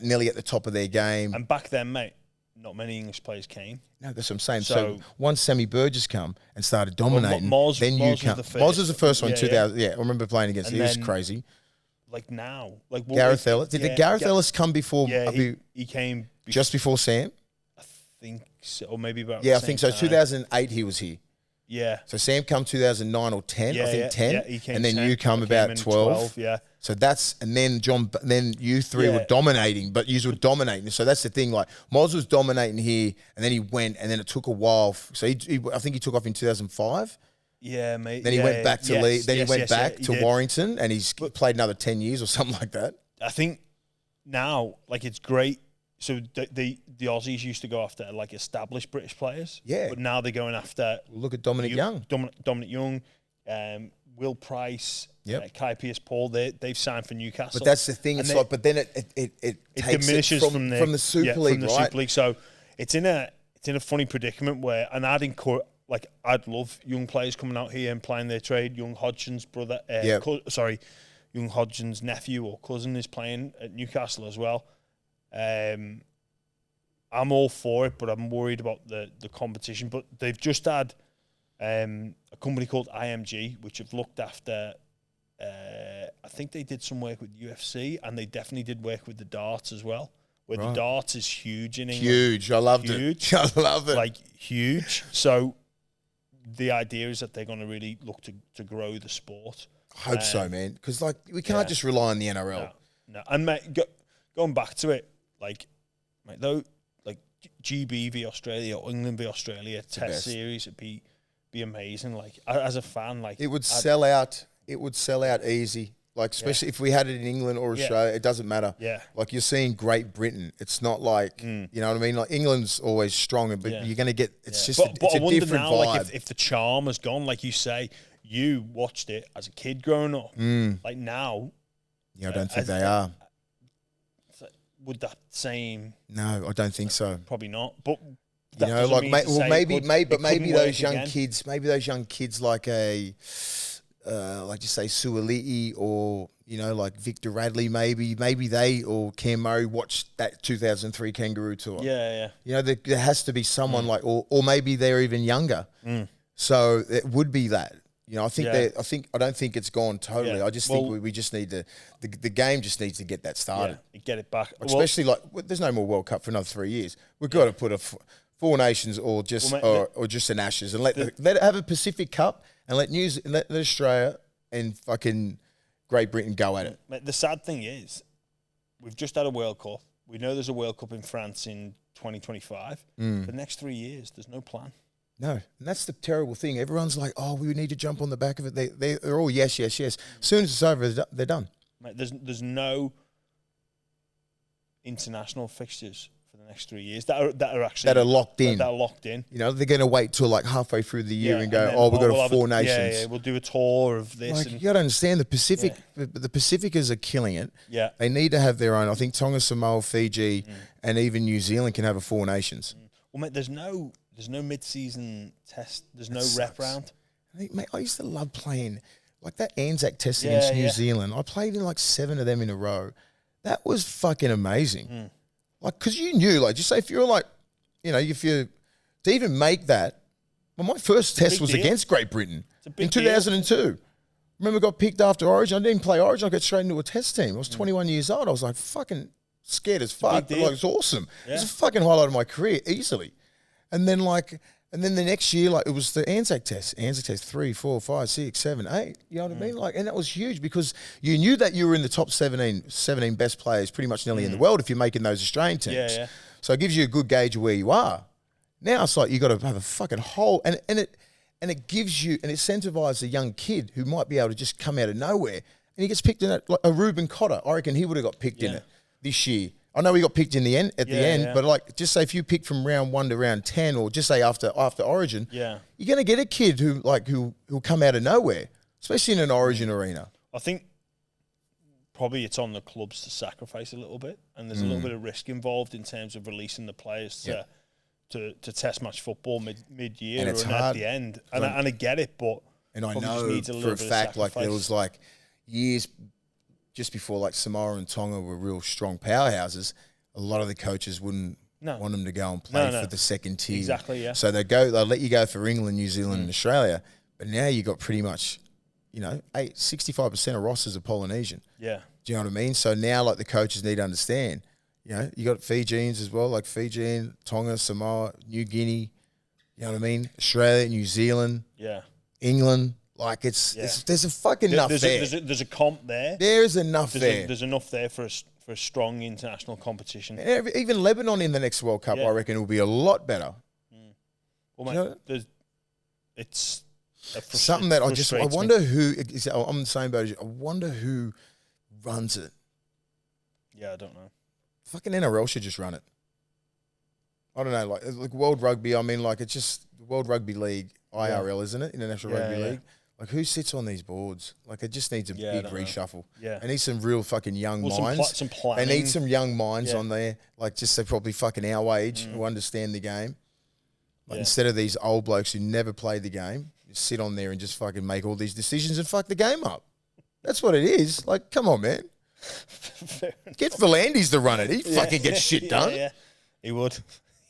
nearly at the top of their game. And back then, mate, not many English players came. No, that's what I'm saying. So once Sammy Burgess come and started dominating, then you come. Moz was the first one in 2000. Yeah, I remember playing against him. He was crazy. Like now, Gareth Ellis. Did Gareth Ellis come before? Yeah, he came just before Sam. I think so, or maybe about. Yeah, I think so. 2008, he was here. Yeah. So Sam come 2009 or 10. I think 10. Yeah, he came and then 10, you come about 12. Yeah. So and then you three were dominating, but you were dominating. So that's the thing. Like Moz was dominating here, and then he went, and then it took a while. So I think he took off in 2005. Yeah, mate. Then he went back to Leeds. Then he went back to Warrington, and he's played another 10 years or something like that. I think now, like, it's great. So the Aussies used to go after like established British players. Yeah. But now they're going after. Look at Dominic Young. Dominic Young, Will Price, Kai Pearce-Paul. They've signed for Newcastle. But that's the thing. It's like, but then it diminishes from the Super League, right? Super League. So it's in a funny predicament where, and I'd love young players coming out here and playing their trade. Young Hodgson's brother, young Hodgson's nephew or cousin is playing at Newcastle as well. I'm all for it, but I'm worried about the competition. But they've just had a company called IMG, which have looked after. I think they did some work with UFC, and they definitely did work with the darts as well. Where the darts is huge in England. Huge, I loved it. I love it. Like huge. So the idea is that they're going to really look to grow the sport. I hope so, man. Because like we can't just rely on the NRL. No. And mate, going back to it, like, mate, though, like GB v Australia or England v Australia test series would be amazing. Like as a fan, like it would sell out. It would sell out easy. Like, especially if we had it in England or Australia, it doesn't matter. Yeah. Like, you're seeing Great Britain. It's not like, you know what I mean? Like, England's always stronger, but you're going to get, it's just but it's I a wonder different now, vibe. like, if the charm has gone, like you say, you watched it as a kid growing up. Like, now. Yeah, I don't think they are. Would that same... No, I don't think so. Probably not. But you know, like, maybe those young kids, like like just say Suoli'i or, you know, like Victor Radley, maybe they or Cam Murray watched that 2003 Kangaroo Tour. Yeah. You know, there has to be someone like, or maybe they're even younger. So it would be that. You know, I don't think it's gone totally. I just think we just need the game just needs to get that started. Yeah, get it back. Especially like there's no more World Cup for another 3 years. We've got to put a Four Nations or just or just an Ashes and let it have a Pacific Cup and let Australia and fucking Great Britain go at it. Mate, the sad thing is, we've just had a World Cup. We know there's a World Cup in France in 2025. For the next 3 years, there's no plan. No, and that's the terrible thing. Everyone's like, "Oh, we need to jump on the back of it." They're all yes. As soon as it's over, they're done. Mate, there's no international fixtures for the next 3 years that are locked in. That are locked in. You know, they're going to wait till like halfway through the year and go, "Oh, we've got a Four Nations." Yeah, we'll do a tour of this. Like, you got to understand the Pacific. The Pacificers are killing it. Yeah, they need to have their own. I think Tonga, Samoa, Fiji, and even New Zealand can have a Four Nations. Well, mate, there's no mid-season test. There's no rep round. Mate, I used to love playing like that Anzac test against New Zealand. I played in like 7 of them in a row. That was fucking amazing. Like, because you knew, like, just say if you're like, you know, if you to even make that. Well, my first test was against Great Britain in 2002. Remember, I got picked after Origin. I didn't play Origin. I got straight into a test team. I was 21 years old. I was like fucking scared as fuck. But like, it's awesome. Yeah. It was a fucking highlight of my career easily. And then the next year, like, it was the Anzac test 3, 4, 5, 6, 7, 8. You know what I mean? Like, and that was huge because you knew that you were in the top 17 best players pretty much nearly in the world if you're making those Australian teams. Yeah. So it gives you a good gauge of where you are. Now it's like you got to have a fucking whole, and it gives you, and incentivizes a young kid who might be able to just come out of nowhere and he gets picked in it, like a Reuben Cotter. I reckon he would have got picked in it this year. I know he got picked in the end but like, just say if you pick from round 1 to round 10, or just say after Origin, you're gonna get a kid who'll come out of nowhere, especially in an Origin arena. I think probably it's on the clubs to sacrifice a little bit, and there's a little bit of risk involved in terms of releasing the players to test match football mid-year and at the end. And I get it, but and I know for a fact, like, there was like years just before, like, Samoa and Tonga were real strong powerhouses, a lot of the coaches wouldn't want them to go and play for the second tier. Exactly, yeah. So they'll let you go for England, New Zealand, and Australia. But now you got pretty much, you know, 65% of rosters are Polynesian. Yeah. Do you know what I mean? So now, like, the coaches need to understand, you know, you got Fijians as well, like Fijian, Tonga, Samoa, New Guinea, you know what I mean? Australia, New Zealand, England. Like, there's a fucking enough there. There's a comp there. There's enough there. There's enough there for a strong international competition. And even Lebanon in the next World Cup, I reckon, will be a lot better. Well, mate, it's something that I wonder who. I'm in the same boat as you. I wonder who runs it. Yeah, I don't know. Fucking NRL should just run it. I don't know, like World Rugby. I mean, like, it's just World Rugby League, IRL, isn't it? International Rugby League. Like, who sits on these boards? Like, it just needs a big reshuffle. Yeah. They need some real fucking young minds. Some planning. They need some young minds on there. Like, just they're probably fucking our age who understand the game. Like, instead of these old blokes who never played the game, just sit on there and just fucking make all these decisions and fuck the game up. That's what it is. Like, come on, man. Get Volandis to run it. He fucking gets shit done. He would.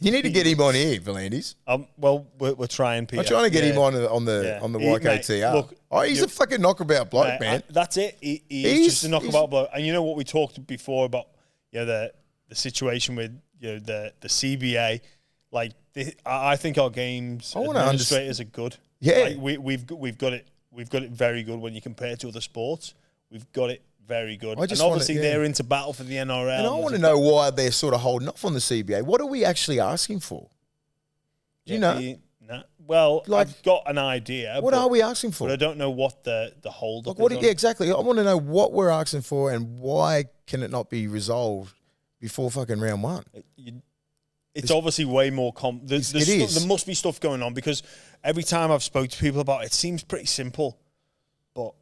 You need to get him on here, Volandis. Well, we're trying, Peter. I'm trying to get him on the YKTR. Mate, look, he's a fucking knockabout bloke, man. That's it. He's just a knockabout bloke. And you know what we talked before about, the situation with the CBA. Like, I think our games administrators are good. Yeah, like, we've got it very good when you compare it to other sports. We've got it very good. And obviously they're into battle for the NRL. And I want to know why they're sort of holding off on the CBA. What are we actually asking for? Do you know? Well, I've got an idea. What are we asking for? But I don't know what the hold up is. Yeah, exactly. I want to know what we're asking for and why can it not be resolved before fucking round one? It's obviously way more there must be stuff going on, because every time I've spoke to people about it, it seems pretty simple. But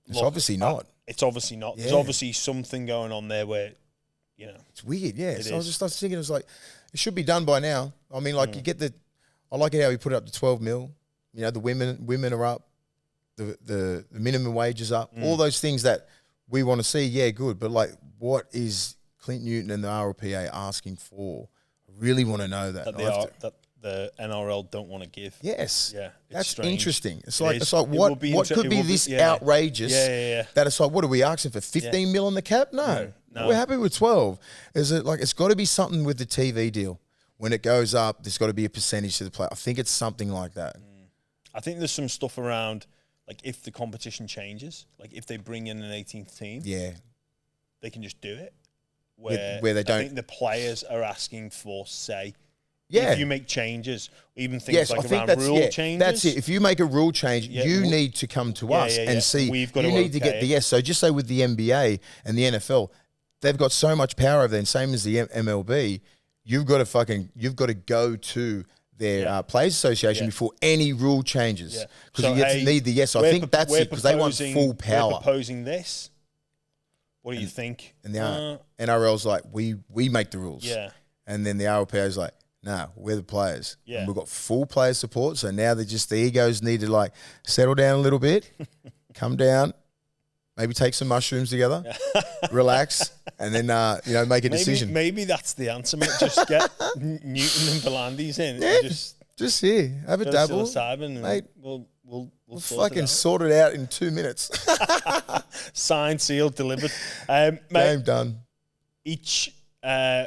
it's obviously not. It's obviously not. Yeah. There's obviously something going on there where, it's weird, yeah. So I was just thinking, it should be done by now. I mean, like, I like it how he put it up to 12 mil. The women are up. The minimum wage is up. All those things that we want to see, yeah, good. But, like, what is Clint Newton and the RLPA asking for? I really want to know that. That the NRL don't want to give. Yes. Yeah. That's strange. Interesting. It's like what could be this outrageous that it's like, what are we asking for? 15 mil on the cap? No. We're happy with 12. Is it like, it's got to be something with the TV deal. When it goes up, there's got to be a percentage to the player. I think it's something like that. I think there's some stuff around, like, if the competition changes, like if they bring in an 18th team, they can just do it. Where they don't. I think the players are asking for say. Yeah. If you make changes, even things like around rule changes. That's it. If you make a rule change, you need to come to us and see. We've got you need to get the yes. So just say with the NBA and the NFL, they've got so much power over there, and same as the MLB, you've got to go to their Players Association before any rule changes. Because you need the yes. I think that's it, because they want full power. We're proposing this. What do you think? And the NRL's like, we make the rules. Yeah. And then the RLPA is like, no, we're the players. Yeah. And we've got full player support. So now the egos need to, like, settle down a little bit, come down, maybe take some mushrooms together, relax, and then, make a decision. Maybe that's the answer, mate. Just get Newton and Volandis in. Yeah, just here, have a dabble. Mate, we'll fucking sort it out in 2 minutes. Signed, sealed, delivered. Game done. Each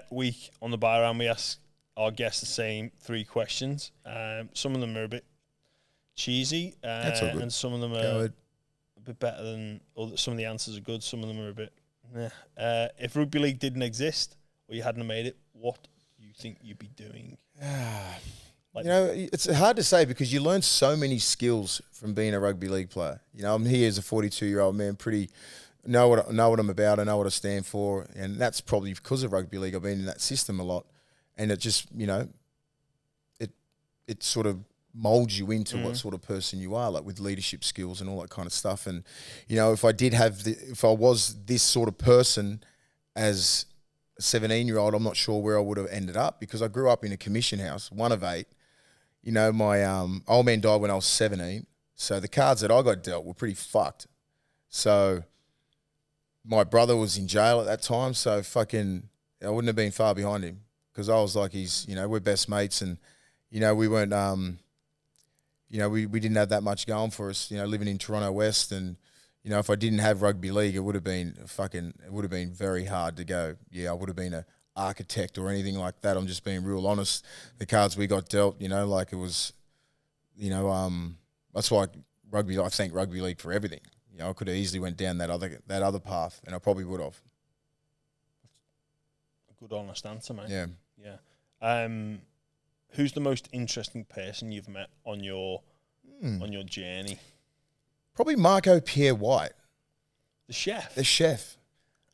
week on the buy round, we ask our guests the same 3 questions. Some of them are a bit cheesy, and some of them are a bit better than others. Some of the answers are good. Some of them are a bit. If rugby league didn't exist, or you hadn't made it, what do you think you'd be doing? It's hard to say, because you learn so many skills from being a rugby league player. I'm here as a 42-year-old man, know what I'm about, I know what I stand for, and that's probably because of rugby league. I've been in that system a lot, and it just, it sort of molds you into what sort of person you are, like with leadership skills and all that kind of stuff. And if I was this sort of person as a 17-year-old, I'm not sure where I would have ended up, because I grew up in a commission house, one of 8. My old man died when I was 17, so the cards that I got dealt were pretty fucked. So my brother was in jail at that time, so I wouldn't have been far behind him, because I was like, we're best mates, and we weren't we didn't have that much going for us, living in Toronto West, and if I didn't have rugby league, it would have been very hard to go. Yeah, I would have been a architect or anything like that. I'm just being real honest. The cards we got dealt, like it was, that's why I thank rugby league for everything. I could have easily went down that other path, and I probably would have. A good honest answer, mate. Yeah. Yeah. Who's the most interesting person you've met on your journey? Probably Marco Pierre White. The chef. The chef.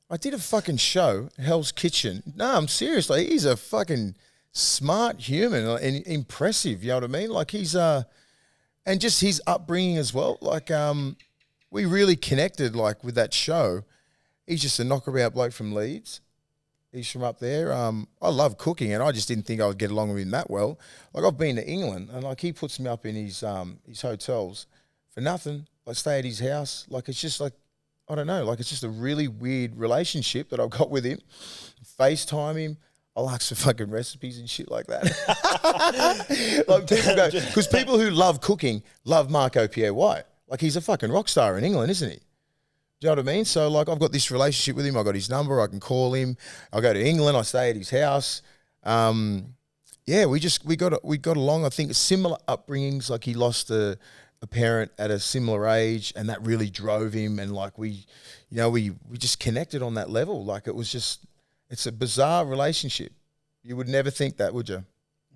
I did a fucking show, Hell's Kitchen. No, I'm serious. Like, he's a fucking smart human and impressive, you know what I mean? Like, he's and just his upbringing as well. Like, we really connected, like, with that show. He's just a knockabout bloke from Leeds. He's from up there. I love cooking, and I just didn't think I would get along with him that well. Like, I've been to England, and like, he puts me up in his hotels for nothing. I stay at his house. Like, it's just like, I don't know. Like, it's just a really weird relationship that I've got with him. FaceTime him. I'll ask for fucking recipes and shit like that. Like people go, because people who love cooking love Marco Pierre White. Like he's a fucking rock star in England, isn't he? Do you know what I mean? So like I've got this relationship with him. I got his number. I can call him. I go to England. I stay at his house. Yeah, we got along. I think similar upbringings. Like he lost a parent at a similar age, and that really drove him. And like we just connected on that level. Like it's a bizarre relationship. You would never think that, would you?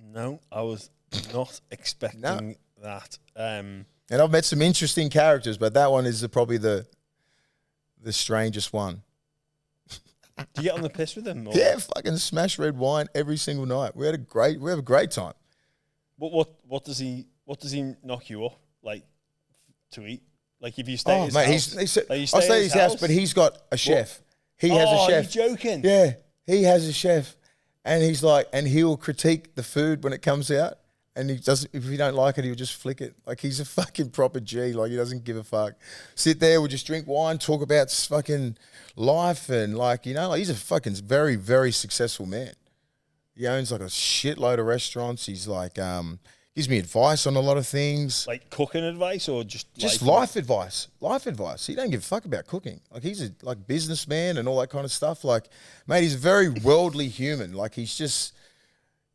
No, I was not expecting that. And I've met some interesting characters, but that one is probably the strangest one. Do you get on the piss with him? Or? Yeah, fucking smash red wine every single night. We have a great time. What does he knock you up like to eat? Like if you stay at his house, I stay at his house, but he's got a chef. He has a chef. You're joking? Yeah, he has a chef, and he's like, and he'll critique the food when it comes out, and he doesn't. If you don't like it, he'll just flick it. Like he's a fucking proper G. Like he doesn't give a fuck. Sit there, we'll just drink wine, talk about fucking life, and like he's a fucking very, very successful man. He owns like a shitload of restaurants. He's like gives me advice on a lot of things. Like cooking advice or just life advice? Life advice. He don't give a fuck about cooking. Like he's a businessman and all that kind of stuff. Like, mate, he's a very worldly human. Like he's just,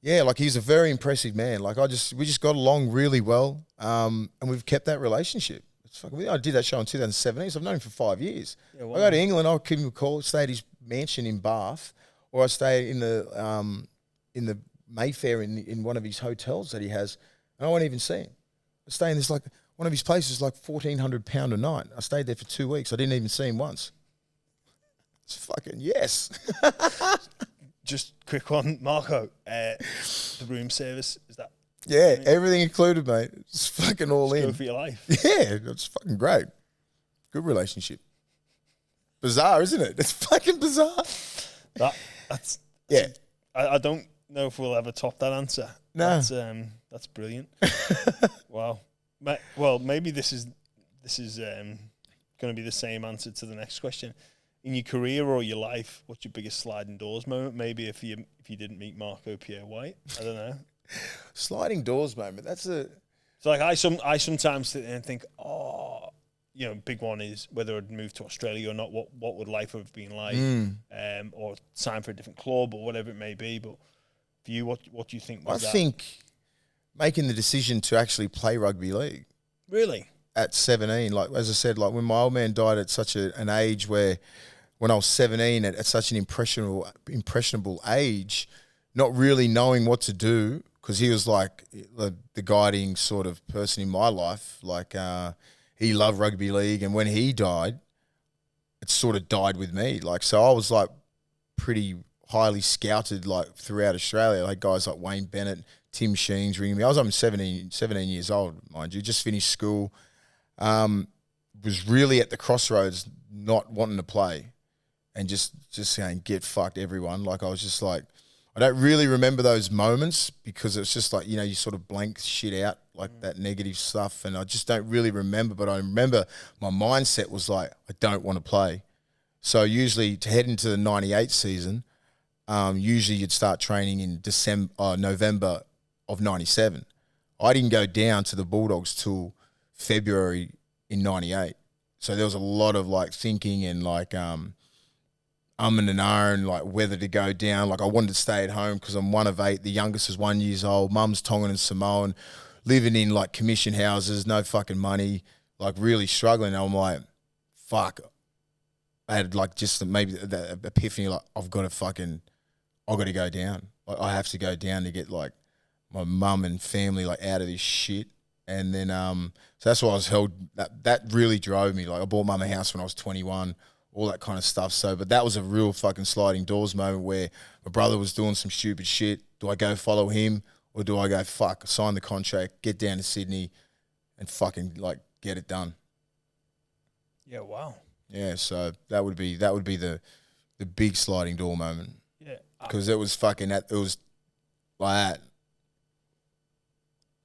like he's a very impressive man. Like we just got along really well. And we've kept that relationship. I did that show in 2017, so I've known him for 5 years. Yeah, wow. I go to England, I'll give him a call, stay at his mansion in Bath, or I stay in the Mayfair in one of his hotels that he has, and I won't even see him. I stay in this one of his places like £1,400 a night. I stayed there for 2 weeks. I didn't even see him once. It's fucking yes. Just quick one, Marco. The room service, is that? Yeah, everything included, mate. It's fucking all in. Go for your life. Yeah, it's fucking great. Good relationship. Bizarre, isn't it? It's fucking bizarre. That's I don't know if we'll ever top that answer. No, that's brilliant. Wow. Well, maybe this is going to be the same answer to the next question. In your career or your life, what's your biggest sliding doors moment? Maybe if you didn't meet Marco Pierre White, I don't know. Sliding doors moment. So like I sometimes sit there and think, big one is whether I'd move to Australia or not. What would life have been like? Or sign for a different club or whatever it may be. But for you, what do you think? I think making the decision to actually play rugby league. Really? At 17, like as I said, like when my old man died at such an age where, when I was 17, at such an impressionable age, not really knowing what to do, because he was like the guiding sort of person in my life. Like he loved rugby league, and when he died, it sort of died with me. Like, so I was like pretty highly scouted like throughout Australia. Like guys like Wayne Bennett, Tim Sheen's ringing me. I was 17 years old, mind you, just finished school. Was really at the crossroads, not wanting to play, and just saying get fucked, everyone. Like I was just like, I don't really remember those moments because it's just like, you sort of blank shit out, like that negative stuff, and I just don't really remember. But I remember my mindset was like, I don't want to play. So usually to head into the 98 season, usually you'd start training in November of 97. I didn't go down to the Bulldogs till February in 98. So there was a lot of like thinking and like and ahhing, like whether to go down. Like I wanted to stay at home because I'm one of 8. The youngest is 1 year old. Mum's Tongan and Samoan, living in like commission houses, no fucking money, like really struggling. And I'm like, fuck. I had like just maybe that epiphany, like I've got to go down. Like I have to go down to get like my mum and family like out of this shit. And then, so that's why I was held, that really drove me. Like I bought mum a house when I was 21, all that kind of stuff. So, but that was a real fucking sliding doors moment where my brother was doing some stupid shit. Do I go follow him or do I go, fuck, sign the contract, get down to Sydney and fucking like get it done? Yeah, wow. Yeah, so that would be the big sliding door moment. Yeah. Because it was fucking, it was like that.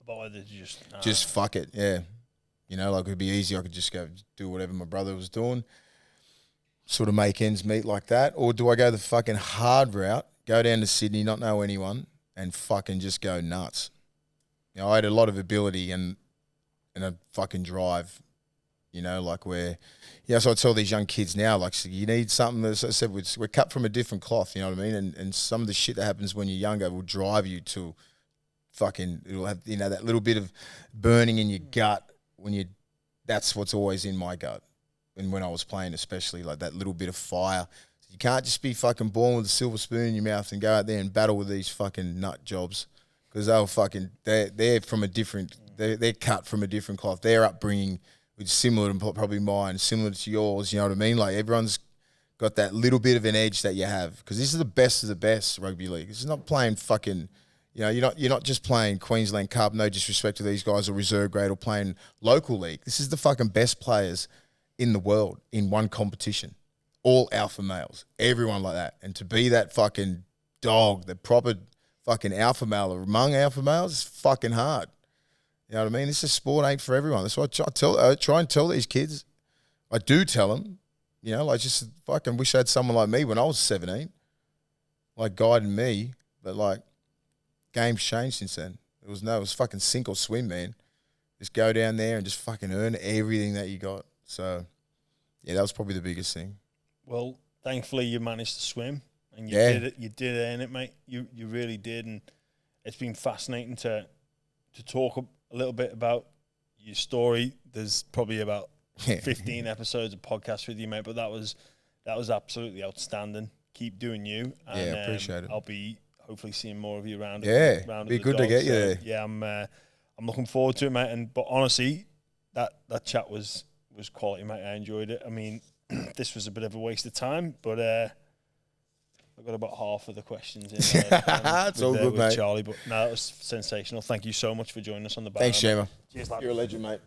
But whether just fuck it, yeah. Like it'd be easy. I could just go do whatever my brother was doing, sort of make ends meet like that. Or do I go the fucking hard route, go down to Sydney, not know anyone, and fucking just go nuts. You know, I had a lot of ability and a fucking drive, you know, like where, yeah, so I tell these young kids now, like, so you need something, as I said, we're cut from a different cloth, you know what I mean? And some of the shit that happens when you're younger will drive you to fucking, it'll have, you know, that little bit of burning in your gut that's what's always in my gut. And when I was playing, especially, like that little bit of fire. You can't just be fucking born with a silver spoon in your mouth and go out there and battle with these fucking nut jobs, because they're from a different, they're cut from a different cloth. Their upbringing was similar to probably mine, similar to yours. You know what I mean? Like everyone's got that little bit of an edge that you have, because this is the best of the best rugby league. This is not playing fucking, you know, you're not just playing Queensland Cup. No disrespect to these guys, or reserve grade, or playing local league. This is the fucking best players in the world in one competition. All alpha males, everyone like that. And to be that fucking dog, the proper fucking alpha male among alpha males, is fucking hard. You know what I mean? This is sport ain't for everyone. That's what I try and tell these kids. I do tell them, you know, like just fucking wish I had someone like me when I was 17, like guiding me. But like, game's changed since then. It was fucking sink or swim, man. Just go down there and just fucking earn everything that you got. So, yeah, that was probably the biggest thing. Well, thankfully you managed to swim, and you did it. You did earn it, mate. You really did, and it's been fascinating to talk a little bit about your story. There's probably about 15 episodes of podcasts with you, mate, but that was absolutely outstanding. Keep doing you. And, yeah, appreciate it. I'll be hopefully seeing more of you around. Yeah, be good to get you there. Yeah, I'm looking forward to it, mate. But honestly, that chat was quality, mate. I enjoyed it. I mean, this was a bit of a waste of time, but I got about half of the questions in there. It's all good, mate. Charlie, but no, that was sensational. Thank you so much for joining us on the bar. Thanks, Shema. Cheers, lad. You're a legend, mate.